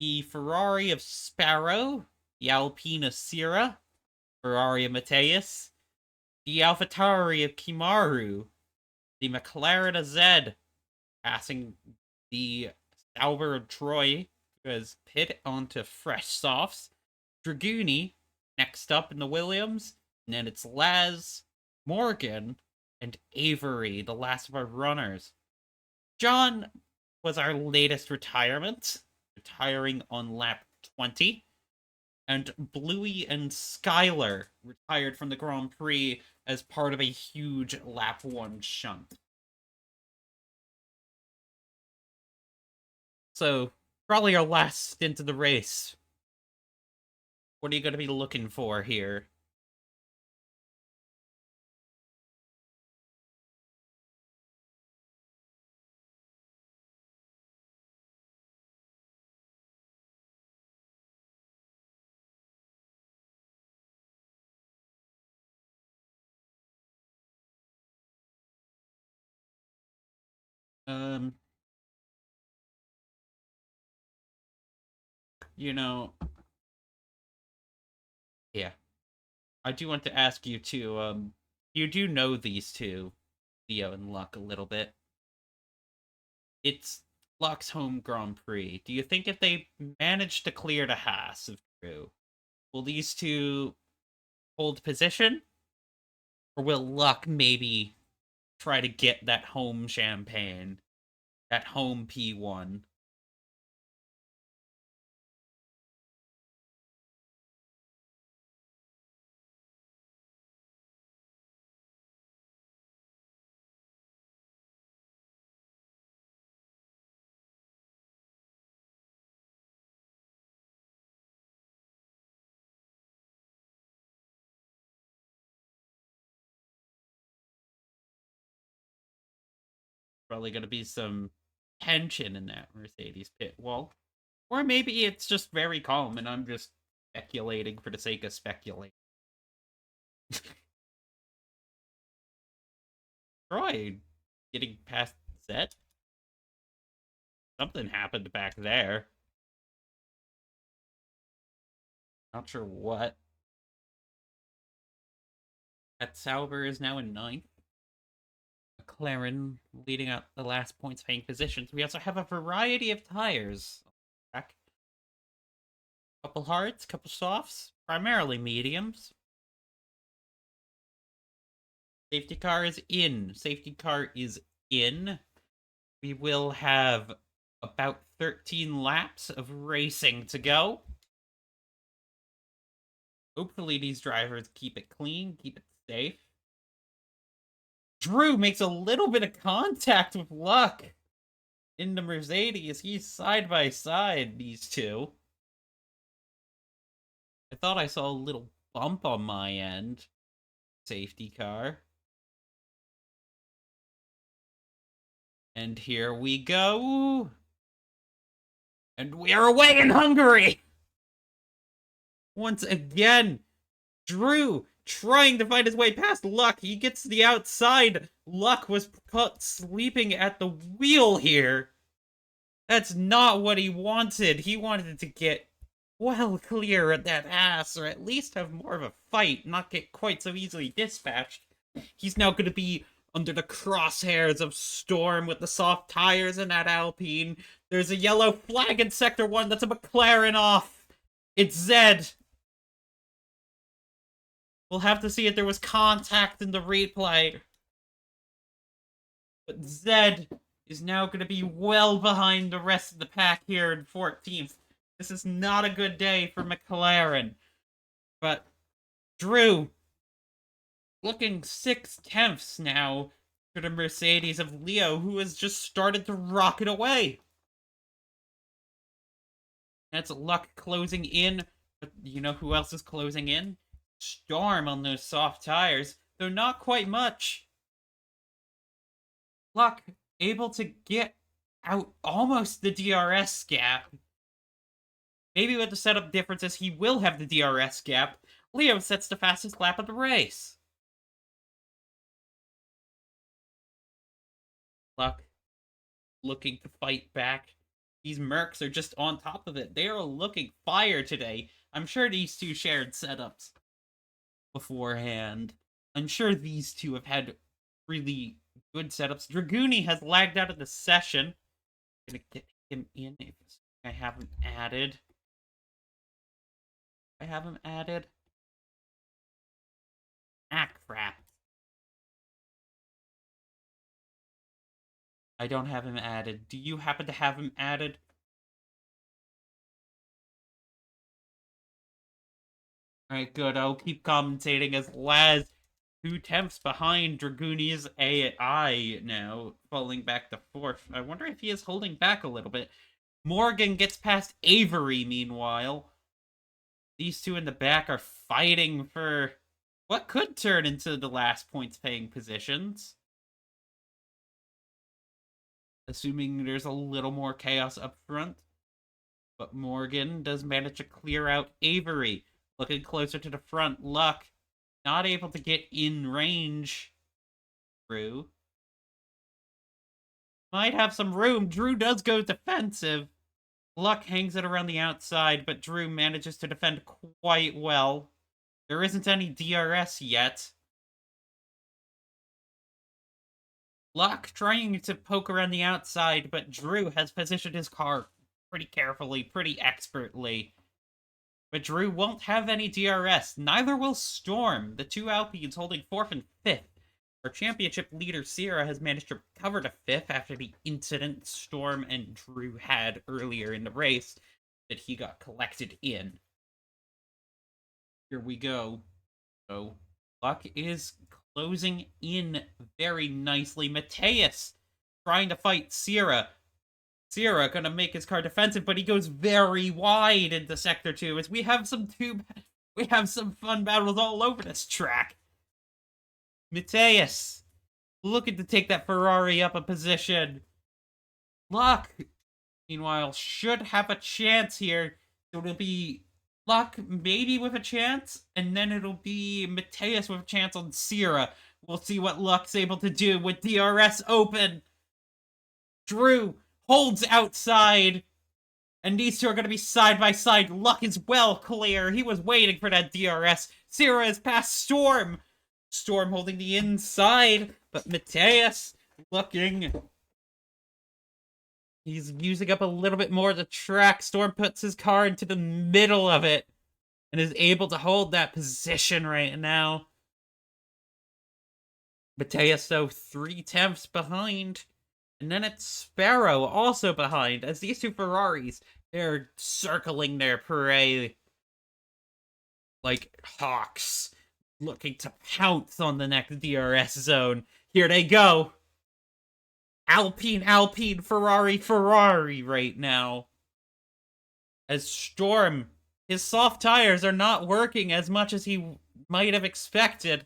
the Ferrari of Sparrow, the Alpine of Sira, Ferrari of Mateus, the AlphaTauri of Kimaru, the McLaren of Zed, passing the Sauber of Troy, who has pit onto fresh softs, Draguni, next up in the Williams, and then it's Laz, Morgan, and Avery, the last of our runners. John was our latest retirement, retiring on lap 20. And Bluey and Skylar retired from the Grand Prix as part of a huge lap 1 shunt. So, probably our last stint of the race. What are you going to be looking for here? You know, yeah. I do want to ask you too, you do know these two, Theo and Luck, a little bit. It's Luck's home Grand Prix. Do you think if they manage to clear the Haas of Drew, will these two hold position? Or will Luck maybe try to get that home champagne? That home P1? Probably going to be some tension in that Mercedes pit wall. Or maybe it's just very calm and I'm just speculating for the sake of speculating. Troy getting past set. Something happened back there. Not sure what. That Sauber is now in 9th. McLaren leading out the last points paying positions. We also have a variety of tires. Couple hards, couple softs, primarily mediums. Safety car is in. Safety car is in. We will have about 13 laps of racing to go. Hopefully these drivers keep it clean, keep it safe. Drew makes a little bit of contact with Luck in the Mercedes. He's side by side, these two. I thought I saw a little bump on my end. Safety car. And here we go. And we are away in Hungary! Once again, Drew trying to find his way past Luck. He gets to the outside. Luck was caught sleeping at the wheel here. That's not what he wanted. He wanted to get well clear at that ass, or at least have more of a fight, not get quite so easily dispatched. He's now going to be under the crosshairs of Storm with the soft tires in that Alpine. There's a yellow flag in Sector 1. That's a McLaren off. It's Zed. We'll have to see if there was contact in the replay. But Zed is now going to be well behind the rest of the pack here in 14th. This is not a good day for McLaren. But Drew, looking 6/10 now for the Mercedes of Leo, who has just started to rocket away. That's Luck closing in. But you know who else is closing in? Storm on those soft tires, though not quite much. Luck able to get out almost the DRS gap. Maybe with the setup differences, he will have the DRS gap. Leo sets the fastest lap of the race. Luck looking to fight back. These Mercs are just on top of it. They are looking fire today. I'm sure these two shared setups beforehand. I'm sure these two have had really good setups. Dragooni has lagged out of the session. I'm gonna get him in if I haven't added. Ah, crap. I don't have him added. Do you happen to have him added? Alright, good. I'll keep commentating as Laz 2/10 behind Dragooni's AI now, falling back to 4th. I wonder if he is holding back a little bit. Morgan gets past Avery, meanwhile. These two in the back are fighting for what could turn into the last points paying positions. Assuming there's a little more chaos up front. But Morgan does manage to clear out Avery. Looking closer to the front. Luck not able to get in range. Drew might have some room. Drew does go defensive. Luck hangs it around the outside, but Drew manages to defend quite well. There isn't any DRS yet. Luck trying to poke around the outside, but Drew has positioned his car pretty carefully, pretty expertly. But Drew won't have any DRS. Neither will Storm. The two Alpines holding 4th and 5th. Our championship leader, Sira, has managed to recover to 5th after the incident Storm and Drew had earlier in the race that he got collected in. Here we go. So, Luck is closing in very nicely. Mateus trying to fight Sira. Sira gonna make his car defensive, but he goes very wide into Sector 2 as we have some fun battles all over this track. Mateus looking to take that Ferrari up a position. Luck, meanwhile, should have a chance here. So it'll be Luck maybe with a chance, and then it'll be Mateus with a chance on Sira. We'll see what Luck's able to do with DRS open. Drew holds outside, and these two are going to be side by side. Luck is well clear. He was waiting for that DRS. Sira is past Storm. Storm holding the inside, but Mateus looking. He's using up a little bit more of the track. Storm puts his car into the middle of it and is able to hold that position right now. Mateus, though, 3/10 behind. And then it's Sparrow also behind, as these two Ferraris, they're circling their prey like hawks, looking to pounce on the next DRS zone. Here they go. Alpine, Ferrari right now. As Storm, his soft tires are not working as much as he might have expected.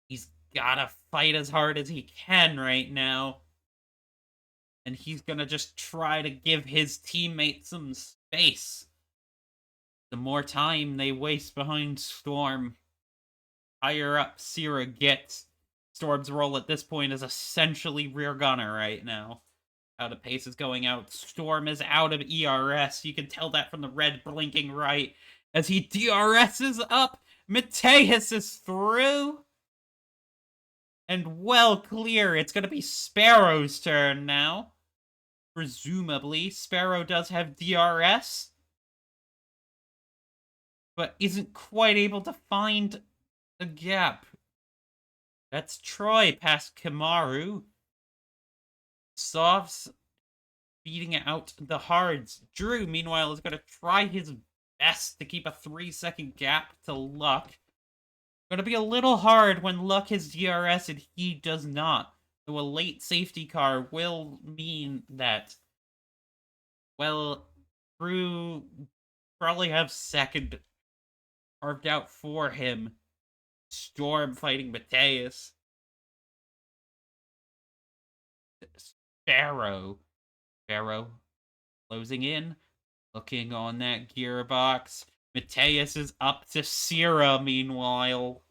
He's gotta fight as hard as he can right now. And he's gonna just try to give his teammates some space. The more time they waste behind Storm, higher up Sira gets. Storm's role at this point is essentially rear gunner right now. Out of pace is going out. Storm is out of ERS. You can tell that from the red blinking right. As he DRS's up, Mateus is through. And well clear. It's going to be Sparrow's turn now. Presumably, Sparrow does have DRS. But isn't quite able to find a gap. That's Troy past Kamaru. Softs beating out the hards. Drew, meanwhile, is going to try his best to keep a 3-second gap to Luck. Going to be a little hard when Luck has DRS and he does not. So a late safety car will mean that, well, Drew probably have second carved out for him. Storm fighting Mateus. Sparrow closing in, looking on that gearbox. Mateus is up to Sira, meanwhile.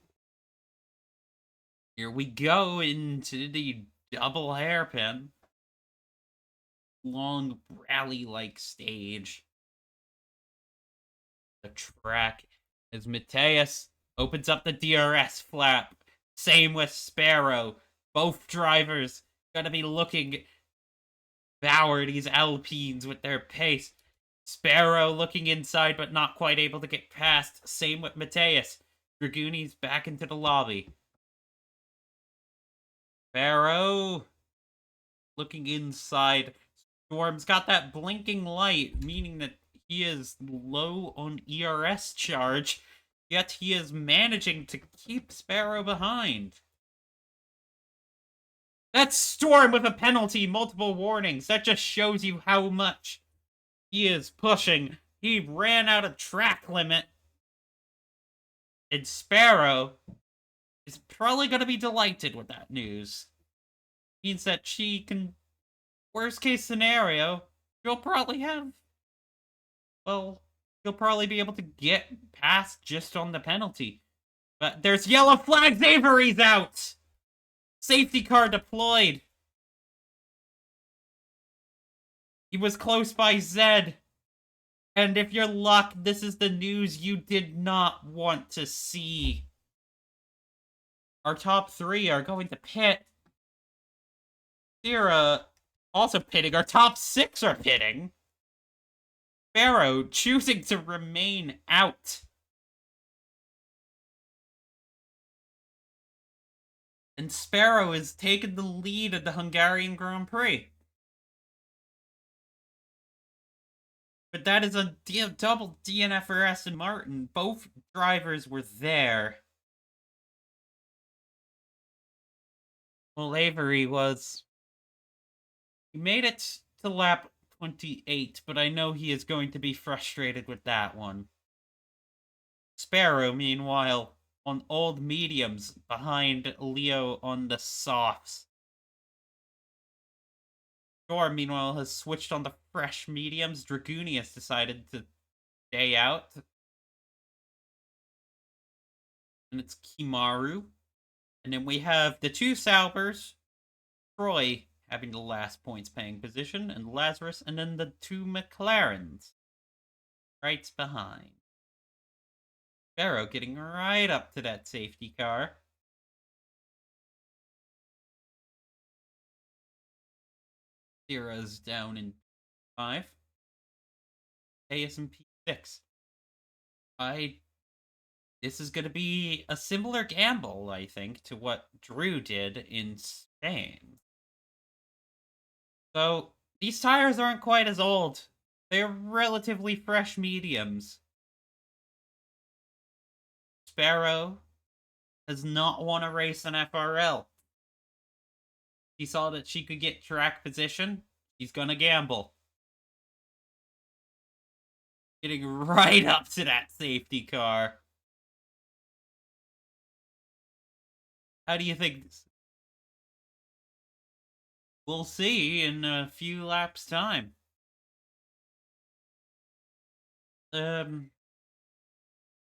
Here we go into the double hairpin. Long rally-like stage. The track as Mateus opens up the DRS flap. Same with Sparrow. Both drivers gonna be looking devour these Alpines with their pace. Sparrow looking inside but not quite able to get past. Same with Mateus. Dragooni's back into the lobby. Sparrow looking inside. Storm's got that blinking light, meaning that he is low on ERS charge, yet he is managing to keep Sparrow behind. That's Storm with a penalty, multiple warnings. That just shows you how much he is pushing. He ran out of track limit. And Sparrow is probably going to be delighted with that news. Means that she can, worst case scenario, she'll probably have, well, she'll probably be able to get past just on the penalty. But there's yellow flags, Avery's out! Safety car deployed. He was close by Zed. And if you're Luck, this is the news you did not want to see. Our top 3 are going to pit. Sira also pitting. Our top 6 are pitting. Sparrow choosing to remain out. And Sparrow is taking the lead at the Hungarian Grand Prix. But that is a double DNF for Aston Martin. Both drivers were there. Well, Avery was... He made it to lap 28, but I know he is going to be frustrated with that one. Sparrow, meanwhile, on old mediums behind Leo on the softs. Thor, meanwhile, has switched on the fresh mediums. Dragoonie has decided to stay out. And it's Kimaru. And then we have the two Salbers, Troy having the last points paying position, and Lazarus, and then the two McLarens right behind. Barrow getting right up to that safety car. Sira's down in 5. ASMP 6. This is going to be a similar gamble, I think, to what Drew did in Spain. So, these tires aren't quite as old. They're relatively fresh mediums. Sparrow does not want to race an FRL. She saw that she could get track position. She's gonna gamble. Getting right up to that safety car. How do you think this? We'll see in a few laps' time. Do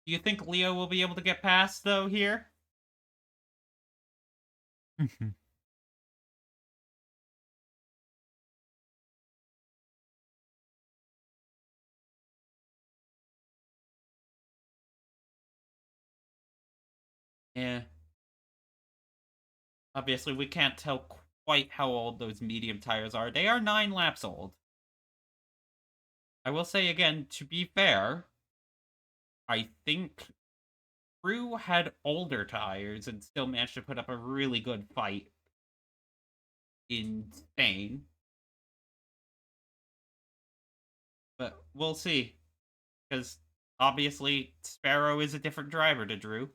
you think Leo will be able to get past, though, here? Yeah. Obviously, we can't tell quite how old those medium tires are. They are 9 laps old. I will say again, to be fair, I think Drew had older tires and still managed to put up a really good fight in Spain. But we'll see. Because obviously, Sparrow is a different driver to Drew.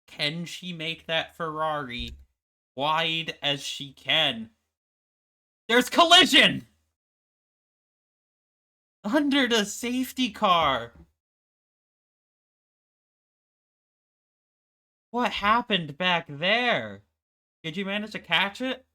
Can she make that Ferrari wide as she can? There's collision! Under the safety car! What happened back there? Did you manage to catch it?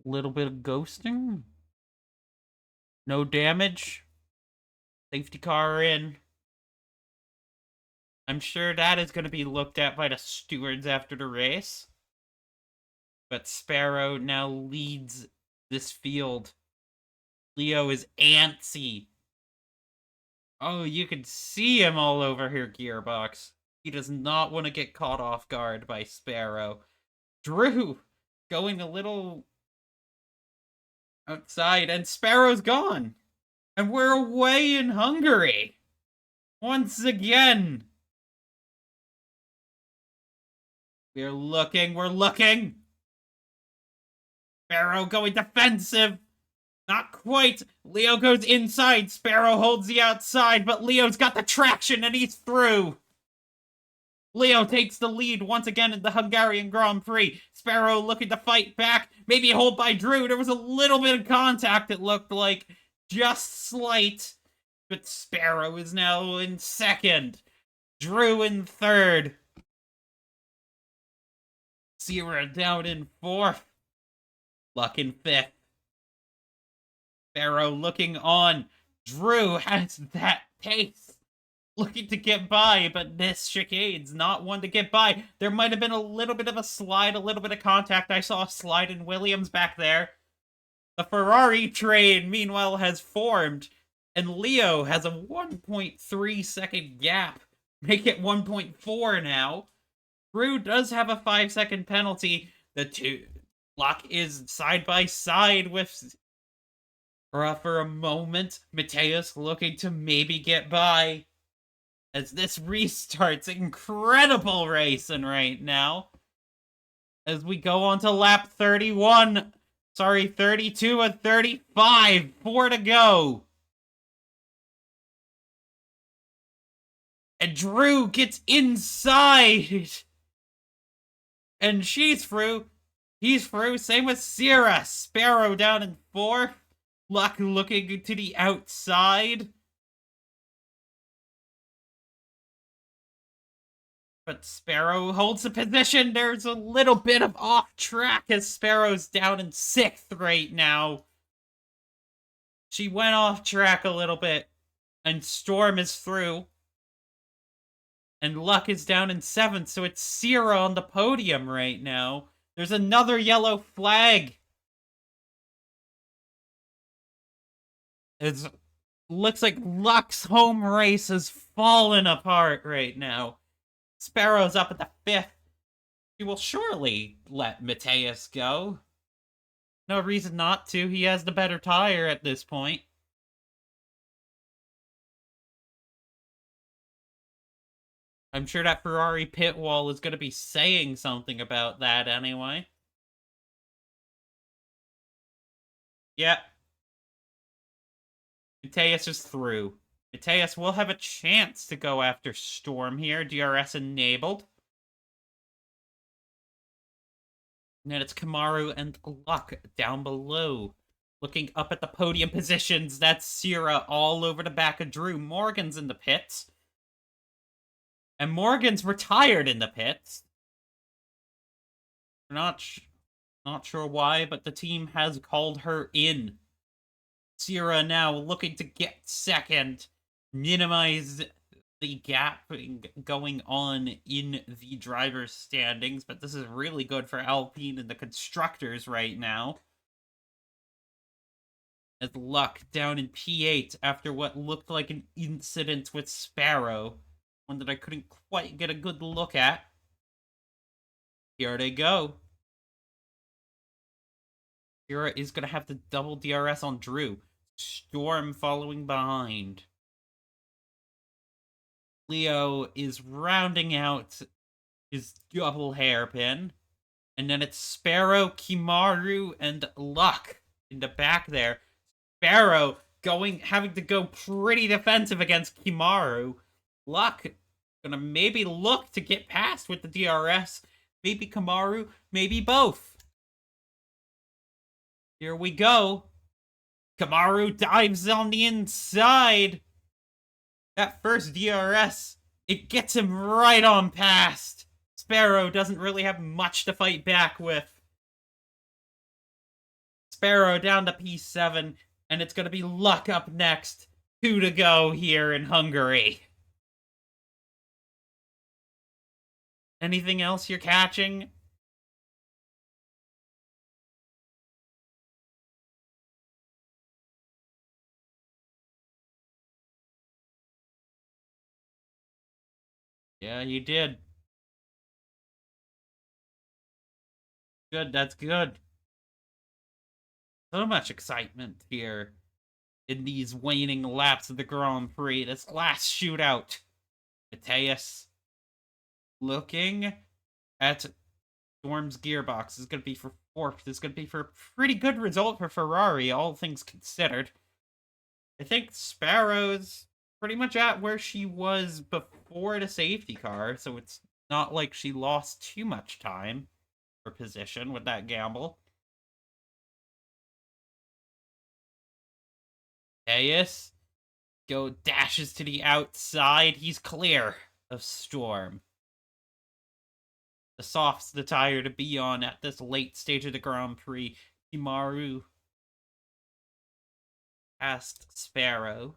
Little bit of ghosting. No damage. Safety car in. I'm sure that is going to be looked at by the stewards after the race. But Sparrow now leads this field. Leo is antsy. Oh, you can see him all over her gearbox. He does not want to get caught off guard by Sparrow. Drew going a little outside, and Sparrow's gone. And we're away in Hungary. Once again. We're looking. Sparrow going defensive. Not quite. Leo goes inside. Sparrow holds the outside, but Leo's got the traction and he's through. Leo takes the lead once again in the Hungarian Grand Prix. Sparrow looking to fight back. Maybe hold by Drew. There was a little bit of contact, it looked like. Just slight. But Sparrow is now in second. Drew in third. Sira down in fourth. Luck in fifth. Sparrow looking on. Drew has that pace. Looking to get by, but this chicane's not one to get by. There might have been a little bit of a slide, a little bit of contact. I saw a slide in Williams back there. The Ferrari train, meanwhile, has formed, and Leo has a 1.3 second gap. Make it 1.4 now. Drew does have a 5-second penalty. The two block is side by side with for a moment. Mateus looking to maybe get by. As this restarts, incredible racing right now. As we go on to lap 31. Sorry, 32 and 35. 4 to go. And Drew gets inside. And she's through. He's through. Same with Sira. Sparrow down in 4th. Luck looking to the outside. But Sparrow holds the position. There's a little bit of off track as Sparrow's down in 6th right now. She went off track a little bit. And Storm is through. And Luck is down in 7th, so it's Sira on the podium right now. There's another yellow flag. It looks like Luck's home race has fallen apart right now. Sparrow's up at the 5th. He will surely let Mateus go. No reason not to. He has the better tire at this point. I'm sure that Ferrari pit wall is going to be saying something about that anyway. Yeah. Mateus is through. Mateus will have a chance to go after Storm here. DRS enabled. And then it's Kamaru and Luck down below. Looking up at the podium positions, that's Sira all over the back of Drew. Morgan's in the pits. And Morgan's retired in the pits. Not sure why, but the team has called her in. Sira now looking to get 2nd. Minimize the gap going on in the driver's standings, but this is really good for Alpine and the constructors right now. As Luck down in P8 after what looked like an incident with Sparrow. One that I couldn't quite get a good look at. Here they go. Sira is going to have to double DRS on Drew. Storm following behind. Leo is rounding out his double hairpin. And then it's Sparrow, Kimaru, and Luck in the back there. Sparrow having to go pretty defensive against Kimaru. Luck gonna maybe look to get past with the DRS. Maybe Kamaru, maybe both. Here we go. Kamaru dives on the inside. That first DRS, it gets him right on past. Sparrow doesn't really have much to fight back with. Sparrow down to P7, and it's going to be Luck up next. 2 to go here in Hungary. Anything else you're catching? Yeah, you did. Good, that's good. So much excitement here in these waning laps of the Grand Prix. This last shootout. Mateus looking at Storm's gearbox. This is going to be for 4th. This is going to be for a pretty good result for Ferrari, all things considered. I think Sparrow's pretty much at where she was before the safety car, so it's not like she lost too much time or position with that gamble. Mateus dashes to the outside. He's clear of Storm. The soft's the tire to be on at this late stage of the Grand Prix. Kimaru past Sparrow.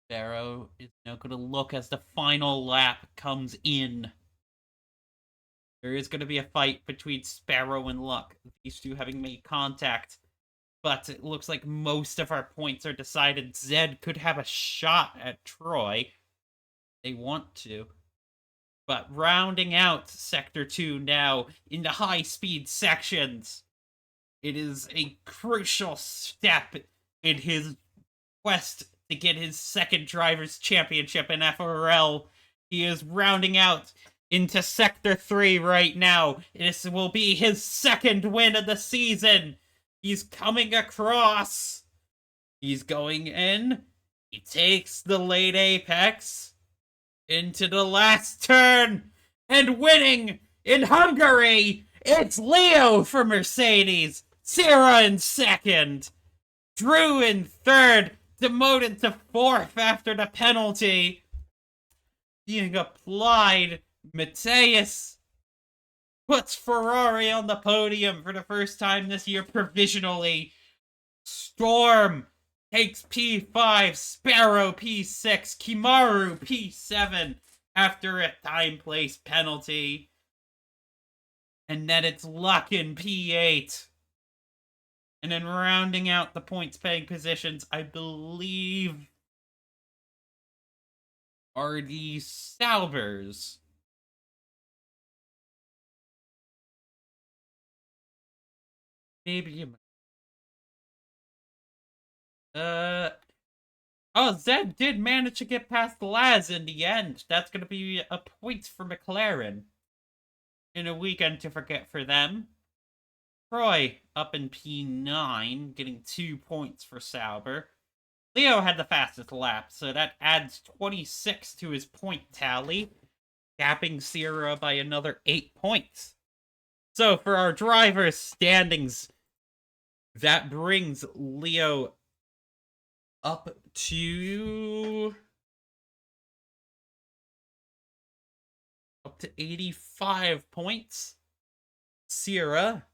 Sparrow is now going to look as the final lap comes in. There is going to be a fight between Sparrow and Luck, these two having made contact. But it looks like most of our points are decided. Zed could have a shot at Troy. They want to. But rounding out Sector 2 now into high-speed sections. It is a crucial step in his quest to get his 2nd Drivers' Championship in FRL. He is rounding out into Sector 3 right now. This will be his 2nd win of the season. He's coming across. He's going in. He takes the late apex into the last turn, and winning in Hungary, it's Leo for Mercedes, Sira in second, Drew in third, demoted to fourth after the penalty being applied. Mateus puts Ferrari on the podium for the first time this year provisionally. Storm takes P5, Sparrow P6, Kimaru P7 after a time-place penalty. And then it's Luck in P8. And then rounding out the points-paying positions, I believe, are the Salvers. Maybe. Oh, Zed did manage to get past Laz in the end. That's going to be a point for McLaren. In a weekend to forget for them. Troy up in P9, getting 2 points for Sauber. Leo had the fastest lap, so that adds 26 to his point tally, gapping Sira by another 8 points. So for our drivers' standings, that brings Leo up to 85 points. Sira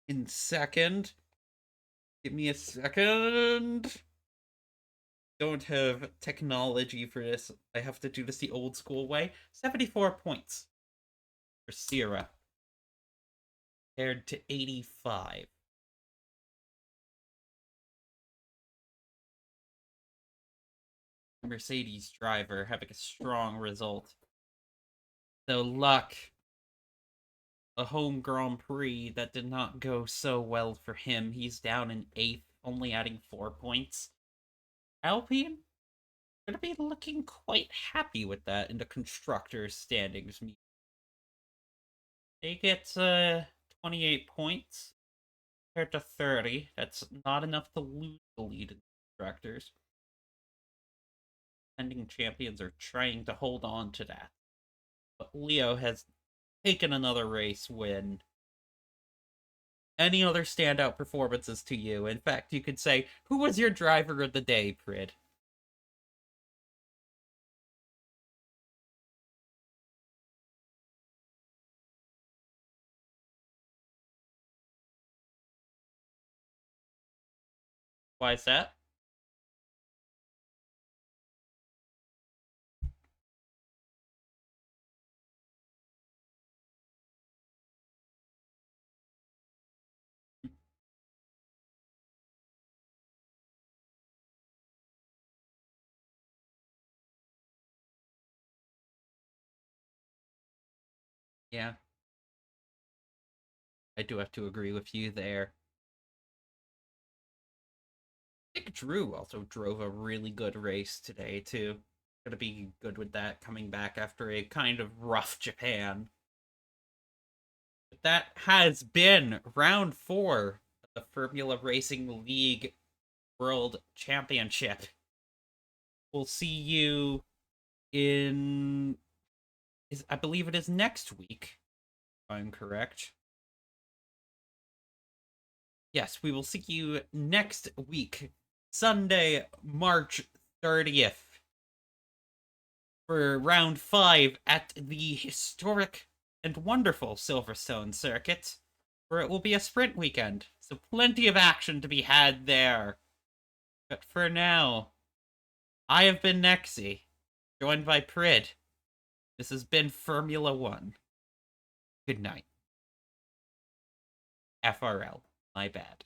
in second. Give me a second. Don't have technology for this. I have to do this the old school way. 74 points for Sira, compared to 85. Mercedes driver having a strong result. So Luck, a home Grand Prix that did not go so well for him. He's down in 8th, only adding 4 points. Alpine gonna be looking quite happy with that in the constructors' standings. They get 28 points compared to 30. That's not enough to lose the lead in constructors. Defending champions are trying to hold on to that. But Leo has taken another race win. Any other standout performances to you? In fact, you could say, who was your driver of the day, Prid? Why is that? Yeah, I do have to agree with you there. I think Drew also drove a really good race today, too. Gonna be good with that coming back after a kind of rough Japan. But that has been round 4 of the Formula Racing League World Championship. We'll see you in, I believe it is next week, if I'm correct. Yes, we will see you next week, Sunday, March 30th, for round 5 at the historic and wonderful Silverstone circuit, where it will be a sprint weekend, so plenty of action to be had there. But for now, I have been Nexy, joined by Prid. This has been Formula 1. Good night. FRL. My bad.